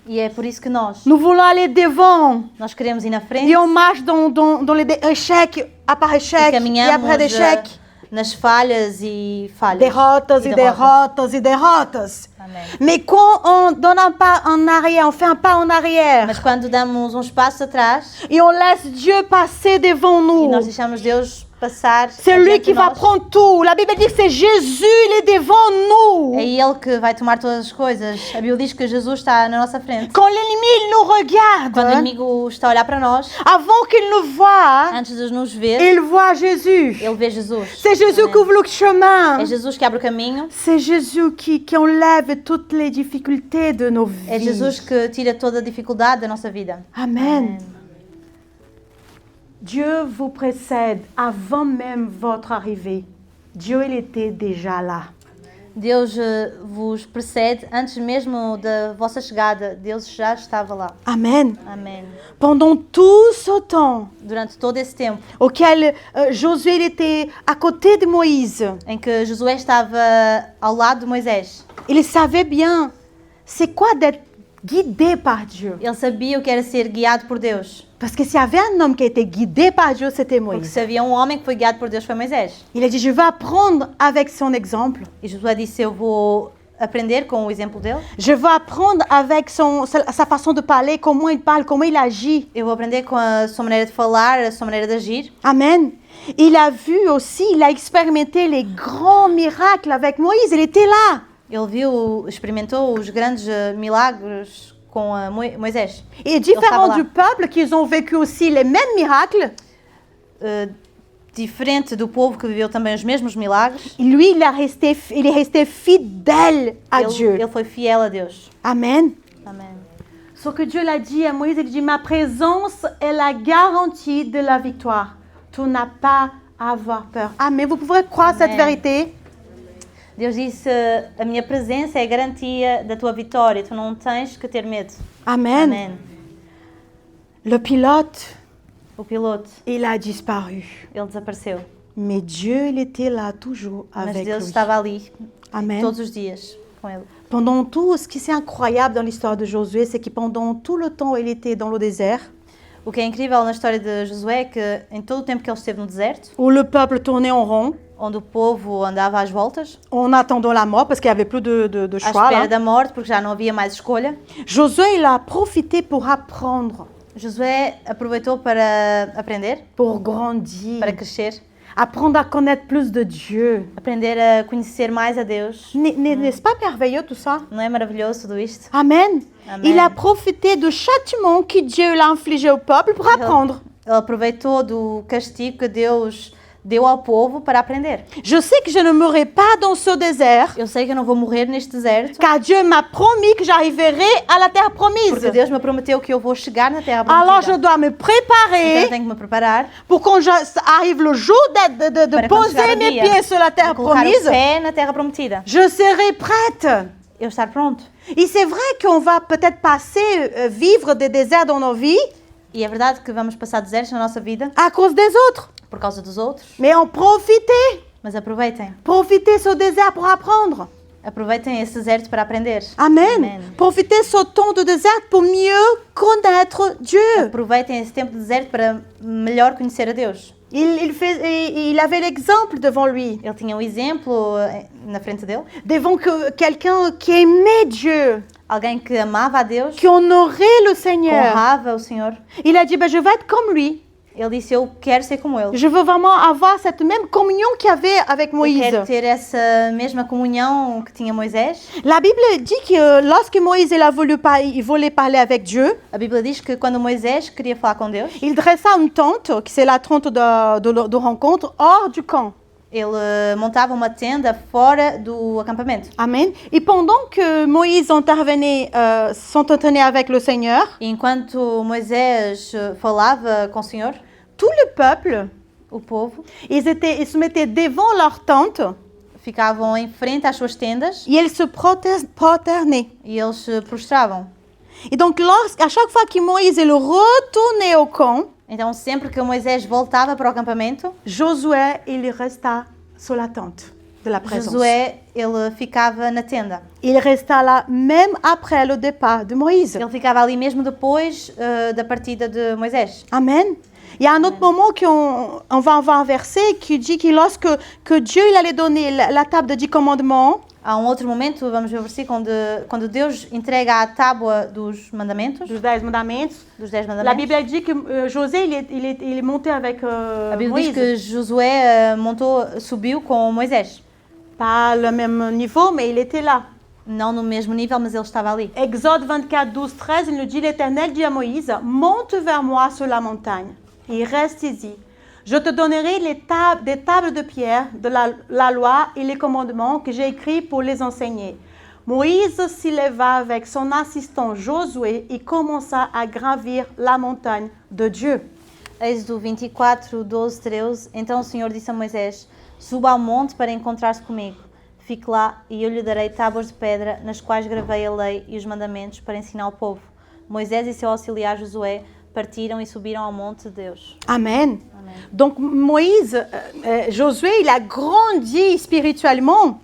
E é por isso que nós voulons aller devant. queremos ir na frente Et on marche dans les échecs, après e échec, et caminhamos après échec. nas falhas e falhas. Derrotas et derrotas et derrotas. Amém. Mais quand on donne un pas en arrière, on fait un pas en arrière, Mas quando damos uns passos atrás et on laisse Dieu passer devant e nous, nós deixamos Deus passar, c'est lui adiante qui de va nós, prendre tout. La Bible dit que c'est Jésus, il est devant nous. é Ele que vai tomar todas as coisas. A Bíblia diz que Jesus está na nossa frente. Quand l'ennemi il nous Quando o regarde, inimigo está a olhar para nós, avant qu'il nous voie, antes de nos ver, il voit Jésus. Ele vê Jesus. C'est Jésus Amém. qui ouvre le chemin. É Jesus que abre o caminho. C'est Jésus qui enlève toutes les difficultés de nos É vies. Jesus que tira toda a dificuldade da nossa vida. Amen. Dieu vous précède avant même votre arrivée. Dieu, il était déjà là. Deus vos precede antes mesmo da vossa chegada. Deus já estava lá. Amen. Amém. Pendant tout ce temps Durante todo esse tempo auquel Josué il était à côté de Moïse, em que Josué estava ao lado de Moisés, il savait bien c'est quoi d'être guidé par Dieu. ele sabia o que era ser guiado por Deus. Parce que s'il y avait un homme qui a été guidé par Dieu, c'était Porque Moïse. se havia um homem que foi guiado por Deus, foi Moisés. Il a dit, je vais apprendre avec son exemple. E Josué disse, eu vou aprender com o exemplo dele. Je vais apprendre avec sa façon de parler, comment il parle, comment il agit. Eu vou aprender com a sua maneira de falar, a sua maneira de agir. Amen. Il a vu aussi, il a expérimenté les grands miracles avec Moïse. Il était là. Ele viu, experimentou os grandes milagres com Moisés. Et différent estava du lá. peuple, qu'ils ont vécu aussi les mêmes miracles, Diferente do povo que viveu também os mesmos milagres, lui, il est resté fidèle à Dieu. ele foi fiel a Deus. Amen. Amém. Ce que Dieu l'a dit à Moïse, il dit, ma présence est la garantie de la victoire. Tu n'as pas à avoir peur. Amen. Vous pouvez croire cette Amen. vérité? Deus disse, a minha presença é a garantia da tua vitória, tu não tens que ter medo. Amen. Amém. Le pilote, O piloto, il a disparu. ele desapareceu, Mais Dieu, il était là toujours mas avec Deus lui. estava ali Amen. todos os dias com ele. Pendant tout, ce qui est incroyable dans l'histoire de Josué, c'est que pendant tout le temps où il était dans le désert, O que é incrível na história de Josué é que em todo o tempo que ele esteve no deserto, où le peuple tournait en rond, onde o povo andava às voltas, en attendant la mort, parce qu'il n'y avait plus de à choix, espera là, da morte, porque já não havia mais escolha, Josué, il a profité pour apprendre, Josué aproveitou para aprender, pour grandir, para crescer, apprendre à connaître plus de Dieu. aprender a conhecer mais a Deus. N'est-ce pas merveilleux tout ça? Não é maravilhoso tudo isto? Amen. Amen. Il a profité du châtiment que Dieu l'a infligé au peuple pour apprendre. Ele aproveitou do castigo que Deus deu ao povo para aprender. Je sais que je ne mourrai pas dans ce désert, Eu sei que eu não vou morrer neste deserto, car Dieu m'a promis que j'arriverai à la terre promise. porque Deus me prometeu que eu vou chegar na terra Alors je prometida. dois me Então eu préparer tenho que me preparar pour quand arrive le jour de para quando chegar poser o mes dia pieds sur la de terre colocar o promise, pé na terra prometida. je serai prête. Eu estar pronto. Et c'est vrai qu'on va peut-être passer, vivre des déserts dans nos vies E é verdade que vamos passar desertos na nossa vida à cause des autres. por causa dos outros, Mais en profiter. mas aproveitem. Profiter ce désert pour apprendre. Aproveitem esse deserto para aprender. Amen. Amen. Profiter ce temps de désert pour mieux connaître Dieu. Aproveitem esse tempo de deserto para melhor conhecer a Deus. Il avait l'exemple devant lui, Ele tinha um exemplo na frente dele, devant quelqu'un qui aimait Dieu, alguém que amava a Deus, qui honorait le que Seigneur. honrava o Senhor. Il a dit, ben, je veux être comme lui. Ele disse, eu quero ser como ele. Je veux vraiment avoir cette même communion qu'il y avait avec Eu Moïse. quero ter essa mesma comunhão que tinha Moisés. La Bible dit que lorsque Moïse il voulait parler avec Dieu, A Bíblia diz que quando Moisés queria falar com Deus, il dressa une tente, qui c'est la tente de rencontre, hors du camp. ele montava uma tenda fora do acampamento. Amen. Et pendant que Moïse s'entretenait avec le Seigneur, E enquanto Moisés falava com o Senhor, tout le peuple, o povo ils se mettaient devant leur tente ficavam em frente às suas tendas et ils se prosternaient. e eles se prostravam. Et donc, à chaque fois que Moïse il retournait au camp, Então, sempre que Moisés voltava para o acampamento, Josué, il resta sur la tente de la présence. Josué, ele ficava na tenda. Il resta là même après le départ de Moïse. Ele ficava ali mesmo depois da partida de Moisés. Amen. Il y a un autre moment qu'on va avoir un verset qui dit que lorsque Dieu il allait donner la table de 10 commandements, Há um outro momento, vamos ver o versículo, quando Deus entrega a tábua dos mandamentos, dos 10 mandamentos, dos 10 la mandamentos. Bible dit que José il est monté avec A Bíblia Moïse. diz que Josué subiu com Moisés. Pas le même niveau, mais il était là. Não no mesmo nível, mas ele estava ali. Exode 24, 12, 13, il nous dit, l'Éternel dit à Moïse, monte vers moi sur la montagne et reste ici. Je te donnerai des tables de pierre de la loi et les commandements que j'ai écrits pour les enseigner. Moïse s'y leva avec son assistant Josué et commença à gravir la montagne de Dieu. Êxodo 24, 12, 13. Então o Senhor disse a Moisés, suba ao monte para encontrar-se comigo. Fique lá e eu lhe darei tábuas de pedra nas quais gravei a lei e os mandamentos para ensinar ao povo. Moisés e seu auxiliar Josué partiram e subiram ao monte de Deus. Amen. Amen. Donc Moïse, Josué, il a grandi spirituellement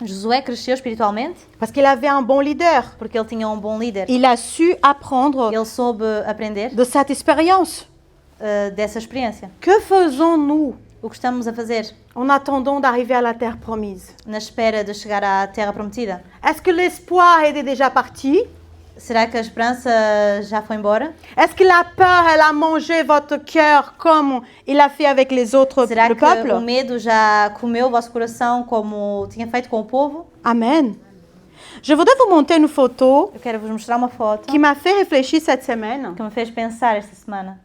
Josué cresceu espiritualmente parce qu'il avait un bon leader. porque ele tinha um bom líder. Il a su apprendre Ele soube aprender de cette expérience. dessa experiência. Que faisons-nous O que estamos a fazer en attendant d'arriver à la terre promise? na espera de chegar à terra prometida? Est-ce que l'espoir est déjà parti? Será que a esperança já foi embora? Est-ce que la peur, elle a mangé votre cœur comme il a fait avec les autres, Será le que o peuple? medo já comeu o vosso coração como tinha feito com o povo? Amen. Je voudrais vous montrer une photo Eu quero vos mostrar uma foto qui m'a fait réfléchir cette semaine. que me fez pensar esta semana.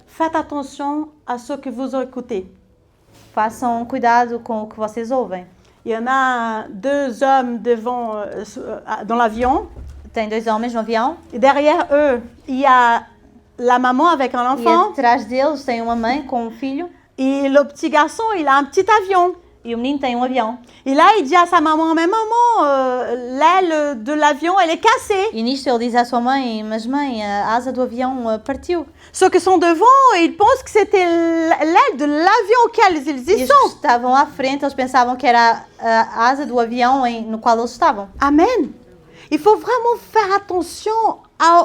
Faites attention à ce que vous écoutez. Façam cuidado com o que vocês ouvem. Il y en a deux hommes devant, dans l'avion. Tem dois homens no avião Et derrière eux, il y a la maman avec un e enfant. atrás deles tem uma mãe com um filho Et le petit garçon, il a un petit avion. e o menino tem um avião. Et là, il dit à sa maman, mais maman, l'aile de l'avion, elle est cassée. E nisto ele diz à sua mãe, mas mãe, a asa do avião partiu. Ceux qui sont devant, ils pensent que c'était l'aile de l'avion auquel ils E y os sont. que estavam à frente, eles pensavam que era a asa do avião no qual eles estavam. Amen. Il faut vraiment faire attention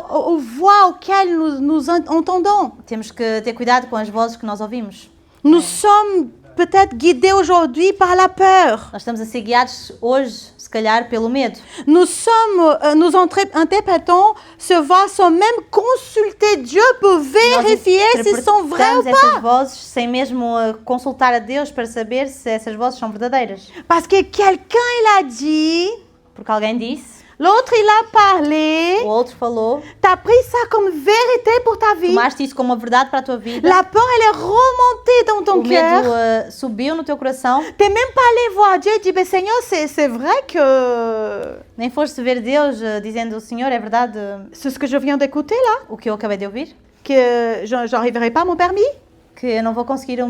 aux voix auxquelles nous entendons. Temos que ter cuidado com as vozes que nós ouvimos. Nous sommes peut-être guidés aujourd'hui par la peur. Nós estamos a ser guiados hoje, se calhar, pelo medo. Nous interprétons ce voix sans même consulter Dieu pour vérifier s'ils sont vrais ou interpretamos essas pas. vozes sem mesmo consultar a Deus para saber se essas vozes são verdadeiras. Parce que quelqu'un, il a dit, Porque alguém disse, L'autre, il a parlé. O outro falou. Tu as pris ça comme vérité pour ta vie. Tomaste isso como uma verdade para a tua vida. La peur, elle est remontée dans ton O medo cœur. subiu no teu coração. Tu n'es même pas allé voir Dieu et dit, ben Seigneur, c'est vrai que Nem foste ver Deus dizendo, Senhor, é verdade c'est ce que je viens d'écouter là, o que eu acabei de ouvir? que j'arriverai pas à mon permis, Que eu não vou conseguir a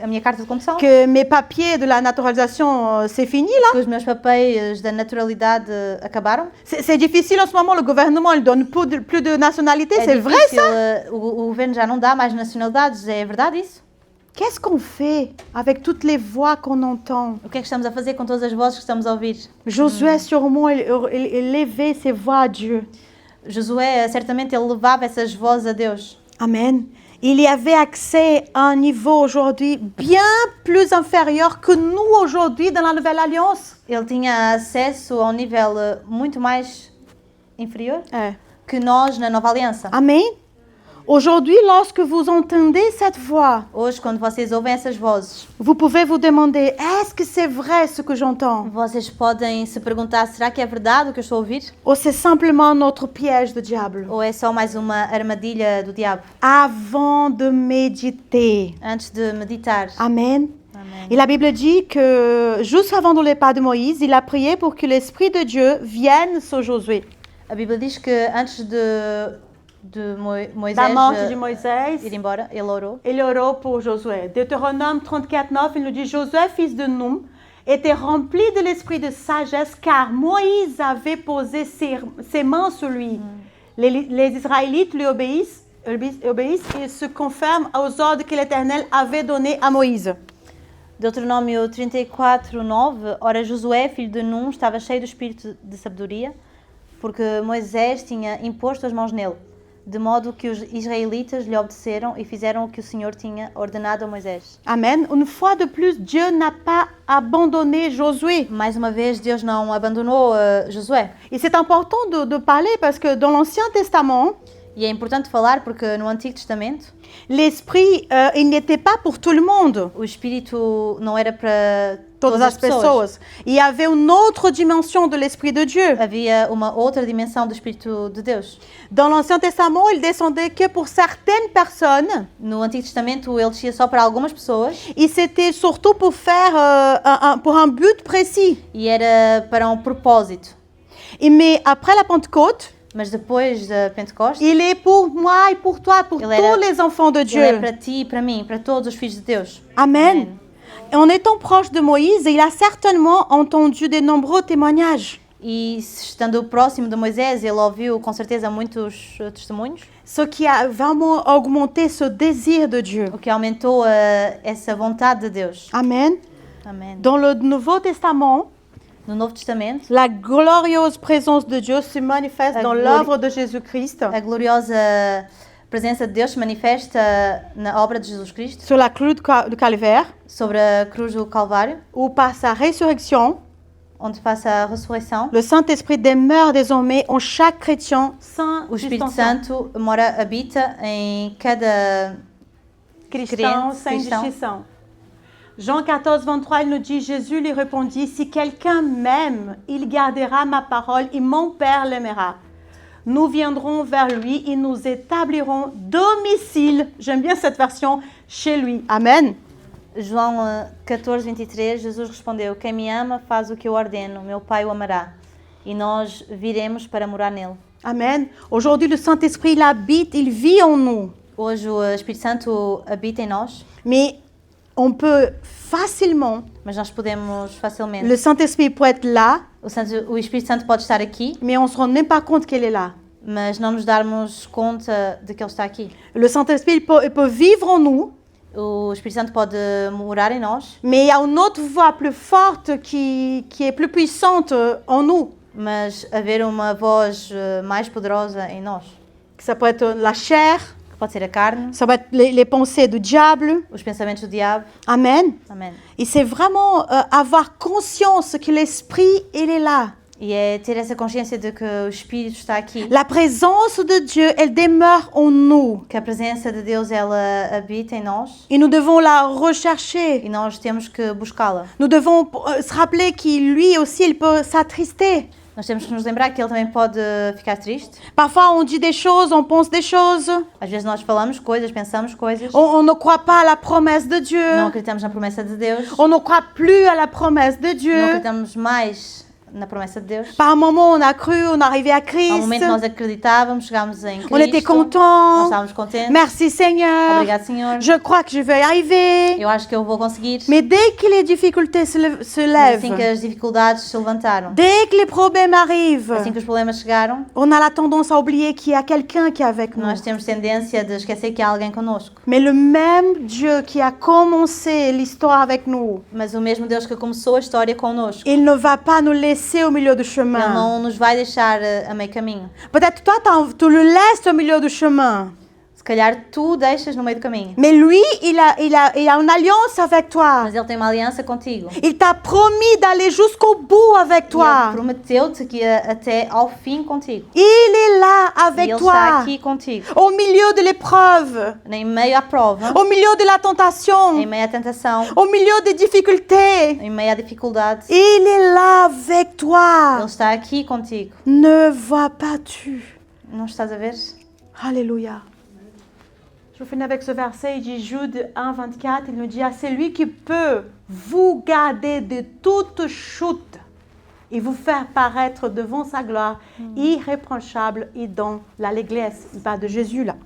minha carta de condução? que mes papiers de la naturalisation, c'est fini là. Que os meus papéis da naturalidade acabaram? C'est difficile en ce moment, le gouvernement, il donne plus de nationalité, É c'est vrai difícil, ça? o governo já não dá mais nacionalidades, é verdade isso? Qu'est-ce qu'on fait avec toutes les voix qu'on entend? O que é que estamos a fazer com todas as vozes que estamos a ouvir? Josué, sûrement, il levait ses voix à Dieu. Josué, certamente, ele levava essas vozes a Deus. Amen. Il y avait accès à un niveau aujourd'hui bien plus inférieur que nous aujourd'hui dans la Nouvelle Alliance. Ele tinha acesso a um nível muito mais inferior É. que nós na Nova Aliança. Amen. Aujourd'hui, lorsque vous entendez cette voix, Hoje, quando vocês ouvem essas vozes, vous pouvez vous demander, est-ce que c'est vrai ce que j'entends? vocês podem se perguntar, será que é verdade o que eu estou a ouvir? Ou c'est simplement notre piège de diable? Ou é só mais uma armadilha do diabo? Avant de méditer. Antes de meditar. Amen. Amém. Et la Bible dit que juste avant le départ de Moïse, il a prié pour que l'Esprit de Dieu vienne sur Josué. A Bíblia diz que antes de Moisés Da morte de Moïse, ir embora, ele orou. il orou pour Josué. Deutéronome 34:9, il nous dit, Josué, fils de Nun, était rempli de l'esprit de sagesse, car Moïse avait posé ses mains sur lui. Les Israélites lui obéissent et se conforment aux ordres que l'Éternel avait donnés à Moïse. Deuteronômio 34:9. Ora, Josué, filho de Num, estava cheio do espírito de sabedoria, porque Moisés tinha imposto as mãos nele, de modo que os israelitas lhe obedeceram e fizeram o que o Senhor tinha ordenado a Moisés. Amen. Une fois de plus, Dieu n'a pas abandonné Josué. Mais uma vez, Deus não abandonou Josué. Et c'est important de parler parce que dans l'Ancien Testament, E é importante falar porque no Antigo Testamento, l'Esprit, il n'était pas pour tout le monde. o Espírito não era para Todas as pessoas. Il y avait une autre dimension de l'Esprit de Dieu. Havia uma outra dimensão do Espírito de Deus. Dans l'Ancien Testament, il descendait que pour certaines personnes. No Antigo Testamento, ele descia só para algumas pessoas Et c'était surtout pour faire pour un but précis. e era para um propósito. Mais après la Pentecôte, Mas depois da Pentecostes, il est pour moi et pour toi, pour Il tous era- les enfants de ele é Dieu. para ti e para mim, para todos os filhos de Deus. Amen. En étant proche de Moïse, il a certainement entendu de nombreux témoignages. E estando próximo de Moisés, ele ouviu com certeza muitos testemunhos, Ce qui a vraiment augmenté ce désir de Dieu. o que aumentou essa vontade de Deus. Amen. Amém. Dans le Nouveau Testament, No Novo Testamento, la glorieuse présence de Dieu se manifeste La dans glori- l'œuvre de Jésus-Christ a gloriosa presença de Deus se manifesta na obra de Jesus Cristo, sur la cruz du Calvaire, sobre a cruz do Calvário, où par sa résurrection, onde passa a ressurreição. le Saint-Esprit demeure désormais en chaque chrétien sans O Espírito distinction. Santo habita em cada Christian, sans Christian. distinction. Jean 14, 23, il nous dit, Jésus lui répondit, si quelqu'un m'aime, il gardera ma parole et mon Père l'aimera. Nous viendrons vers lui et nous établirons domicile, j'aime bien cette version, chez lui. Amen. João 14, 23, Jesus respondeu: Quem me ama faz o que eu ordeno, meu Pai o amará, e nós viremos para morar nele. Amen. Aujourd'hui, le Saint-Esprit, il habite, il vit en nous. Hoje o Espírito Santo habita em nós, Mais on peut facilement, mas nós podemos facilmente. le Saint-Esprit peut être là, O Espírito Santo pode estar aqui, mais on ne se rend même pas compte qu'il est là. mas não nos darmos conta de que ele está aqui. Le Saint-Esprit, il peut vivre en nous, O Espírito Santo pode morar em nós, mais il y a une autre voix plus forte qui est plus puissante en nous. mas haver uma voz mais poderosa em nós, Ça peut être la chair, que pode ser a carne, ça peut être les pensées du diable. os pensamentos do diabo. Amen. Amém. Et c'est vraiment avoir conscience que l'Esprit, il est là. E é ter essa consciência de que o Espírito está aqui, La présence de Dieu, elle demeure en nous. que a presença de Deus ela habita em nós Et nous devons la rechercher. e nós temos que buscá-la. Nous devons se rappeler qu'il lui aussi, il peut s'attrister. Nós temos que nos lembrar que Ele também pode ficar triste. Parfois, on dit des choses, on pense des choses. Às vezes nós falamos coisas, pensamos coisas, On ne croit pas à la promesse de Dieu. não acreditamos na promessa de Deus, On ne croit plus à la promesse de não Dieu. acreditamos mais na promessa de Deus. Par un moment, on a cru, on est arrivé à Ao Christ. momento nós acreditávamos, chegámos em On était Cristo, nós contents. estávamos contentes. Merci Seigneur. Obrigado, Senhor. Je crois que je vais y arriver. Eu acho que eu vou conseguir. Mais dès que les difficultés se Mas assim que lèvent, as dificuldades se levantaram, dès que les problèmes arrivent, assim que os problemas chegaram, on a la tendance à oublier qu'il y a quelqu'un qui est avec nous. nós temos tendência de esquecer que há alguém connosco. Mais le même Dieu qui a commencé l'histoire avec nous, Mas o mesmo Deus que começou a história connosco, il ne va pas nous laisser au milieu du chemin. Ele não nos vai deixar a meio caminho. Peut-être toi, tu le laisses au milieu du chemin. Se calhar tu deixas no meio do caminho, Mais lui, il a une alliance avec toi. mas Ele tem uma aliança contigo. Il t'a promis d'aller jusqu'au bout avec E Ele toi. prometeu-te que ia até ao fim contigo. Il est là E avec Ele está toi. aqui contigo. Au milieu de l'épreuve. Em meio à prova, Au milieu de la em tentation. meio à tentação, Au milieu des difficultés. em meio à dificuldade, Il est là avec Ele toi. está aqui contigo. Ne vois pas tu. Não estás a ver? Alléluia. Je finis avec ce verset, il dit Jude 1, 24, il nous dit, à celui qui peut vous garder de toute chute et vous faire paraître devant sa gloire irréprochable et dans l'allégresse. Il parle de Jésus là.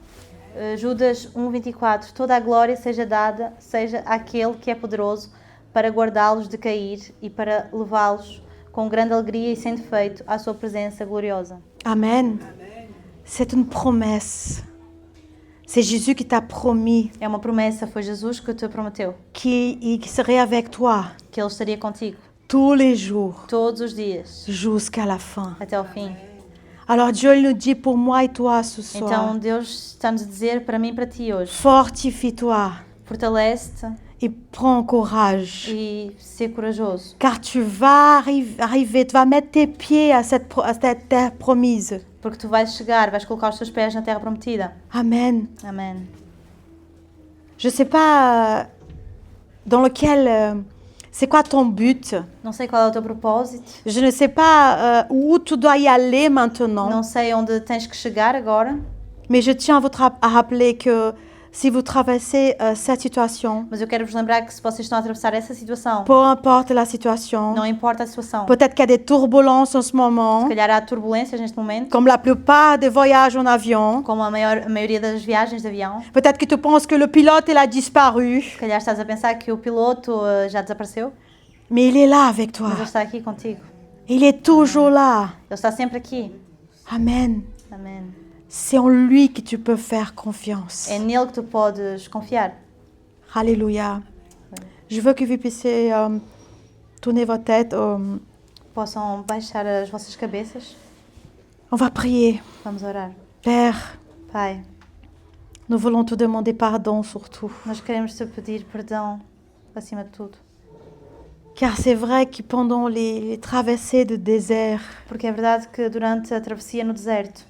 Judas 1:24. Toda a glória seja dada, seja àquele que é poderoso para guardá-los de cair e para levá-los com grande alegria e sem defeito à sua presença gloriosa. Amen. C'est une promesse. C'est Jésus qui t'a promis É uma promessa, foi Jesus que te prometeu, qu'il serait avec toi que Ele estaria contigo tous les jours todos os dias, jusqu'à la fin. até ao fim. Alors Dieu il nous dit pour moi et toi ce soir, Então Deus está-nos a dizer para mim e para ti hoje, fortifie-toi fortalece-te et prends courage. e ser corajoso, Car tu vas arriver, tu vas mettre tes pieds à cette terre promise. porque tu vais chegar, vais colocar os teus pés na terra prometida. Amen. Amém. Je ne sais pas dans lequel... c'est quoi ton but? Não sei qual é o teu propósito, Je ne sais pas où tu dois y aller maintenant. não sei onde tens que chegar agora, Mais je tiens à rappeler que si vous traversez cette situation, mas eu quero vos lembrar que se vocês estão a atravessar essa situação, peu importe la situation, não importa a situação, peut-être qu'il y a des turbulences en ce moment, se calhar há turbulências neste momento, comme la plupart des voyages en avion. como a maioria das viagens de avião, Peut-être que tu penses que le pilote il a disparu, se calhar estás a pensar que o piloto já desapareceu, mais il est là avec toi. mas ele está aqui contigo. Il est toujours là. Ele está sempre aqui. Amen. Amém. C'est en lui que tu peux faire confiance. É nele que tu podes confiar. Alléluia. Je veux que vous puissiez tourner votre tête. Possam baixar as vossas cabeças. On va prier. Vamos orar. Père, Pai, nous voulons te demander pardon surtout. nós queremos te pedir perdão acima de tudo. Car c'est vrai que pendant les traversées de désert, Porque é verdade que durante a travessia no deserto,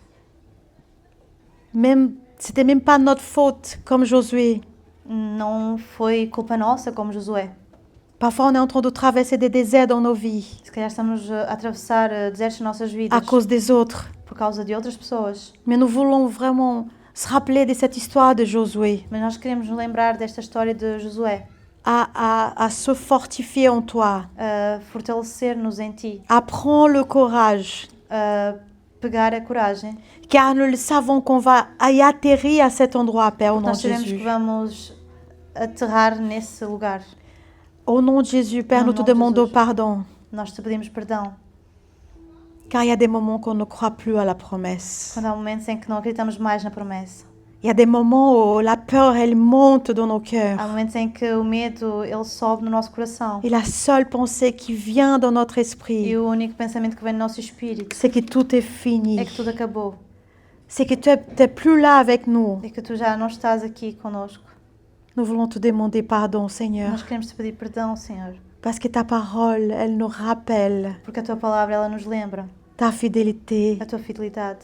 c'était même pas notre faute, comme Josué. não foi culpa nossa como Josué. Parfois, on est en train de traverser des déserts dans nos vies Se calhar estamos a atravessar desertos nas nossas vidas à cause des autres. por causa de outras pessoas. Mais nous voulons vraiment se rappeler de cette histoire de Josué, Mas nós queremos nos lembrar desta história de Josué, à se fortifier en toi. a fortalecer-nos em ti, Apprends le courage, a pegar a coragem. car nous le savons qu'on va y atterrir à cet endroit, Père, au nom Nós de sabemos Jésus. que vamos aterrar nesse lugar. Au nom de Jésus, Père, Au nous te nom de demandons Jésus. pardon, Nós te pedimos perdão car il y a des moments qu'on ne croit plus à la promesse. quando há momentos em que não acreditamos mais na promessa. Il y a des moments où la peur, elle monte dans nos cœurs. Há momentos em que o medo ele sobe no nosso coração Et la seule pensée qui vient dans notre e esprit, o único pensamento que vem no nosso espírito c'est que tout est fini. é que tudo acabou, C'est que tu n'es plus là avec nous. é que tu já não estás aqui conosco. Nous voulons te demander pardon, Seigneur, Nós queremos te pedir perdão, Senhor, parce que ta parole, elle nous rappelle porque a tua palavra ela nos lembra ta fidélité. a tua fidelidade.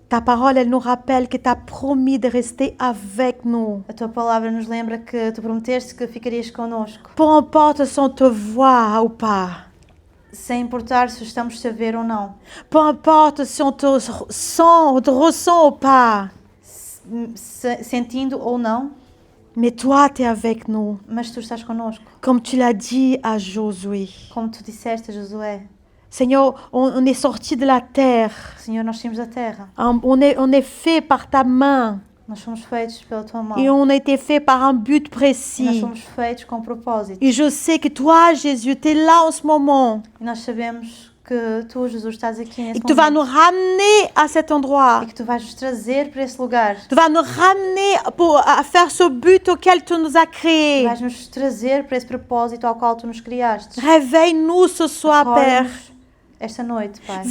Ta parole, elle nous rappelle que tu as promis de rester avec nous. A tua palavra nos lembra que tu prometeste que ficarias connosco. Peu importe si on te voit ou pas. sem importar se estamos a ver ou não, Peu importe si on te sent, on te ressent ou pas. sentindo ou não, Mais toi, tu es avec nous. mas tu estás connosco. Comme tu l'as dit à Josué. Como tu disseste a Josué, Seigneur, on est sorti de la terre. Senhor, nós saímos da terra, On est fait par ta main. nós somos feitos pela tua mão, Et on a été fait par un but e nós précis. somos feitos com propósito. Et je sais que toi, Jésus, tu es là en ce moment. E nós sabemos que tu, Jesus, estás aqui nesse Et que tu vas nous momento ramener à cet endroit. e que tu vais nos trazer para esse lugar. Tu vas nous ramener à faire ce but auquel tu nous as créés. Vais nos trazer para esse propósito ao qual tu nos criaste. Réveille-nous ce soir, Père. Acorda-nos esta noite, Pai.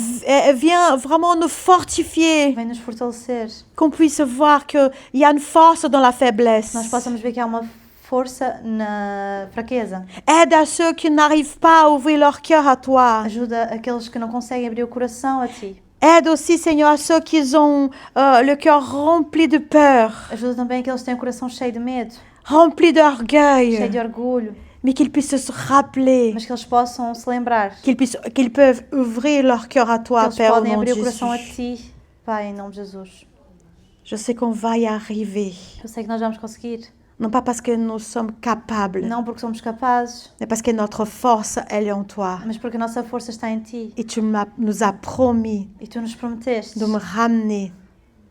Viens vraiment nous fortifier. Vem nos fortalecer. Qu'on puisse voir qu'il y a une force dans la faiblesse. Nós possamos ver que há uma força na fraqueza. Aide à ceux qui n'arrivent pas à ouvrir leur cœur à toi. Ajuda aqueles que não conseguem abrir o coração a ti. Aide aussi, Seigneur, à ceux qui ont le cœur rempli de peur, Ajuda também aqueles que têm o coração cheio de medo, rempli cheio d'orgueil, de orgulho, mais qu'ils puissent se rappeler mas que eles possam se lembrar qu'ils peuvent ouvrir leur cœur à que toi, eles Père, au podem nom de abrir o coração a Jésus. ti, Pai, em nome de Jesus. Je sais qu'on va y arriver. Eu sei que nós vamos conseguir. Non pas parce que nous sommes capables, Não porque somos capazes, mais parce que notre force, elle est en toi. mas porque a nossa força está em ti. Et tu nous as promis E tu nos prometeste de me ramener,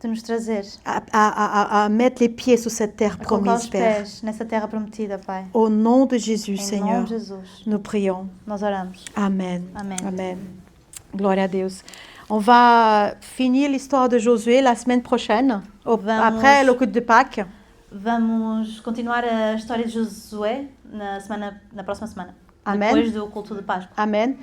de nos trazer, à mettre les pieds sur cette terre a colocar promise, os Père. pés nessa terra prometida, Pai. Au nom de Jésus, Em Seigneur, nome de Jesus, nous prions. nós oramos. Amen. Amen. Amen. Gloire à Dieu. On va finir l'histoire de Josué la semaine prochaine, après le culte de Pâques. Vamos continuar a história de Josué na próxima semana. Amém. Depois do culto de Páscoa. Amen.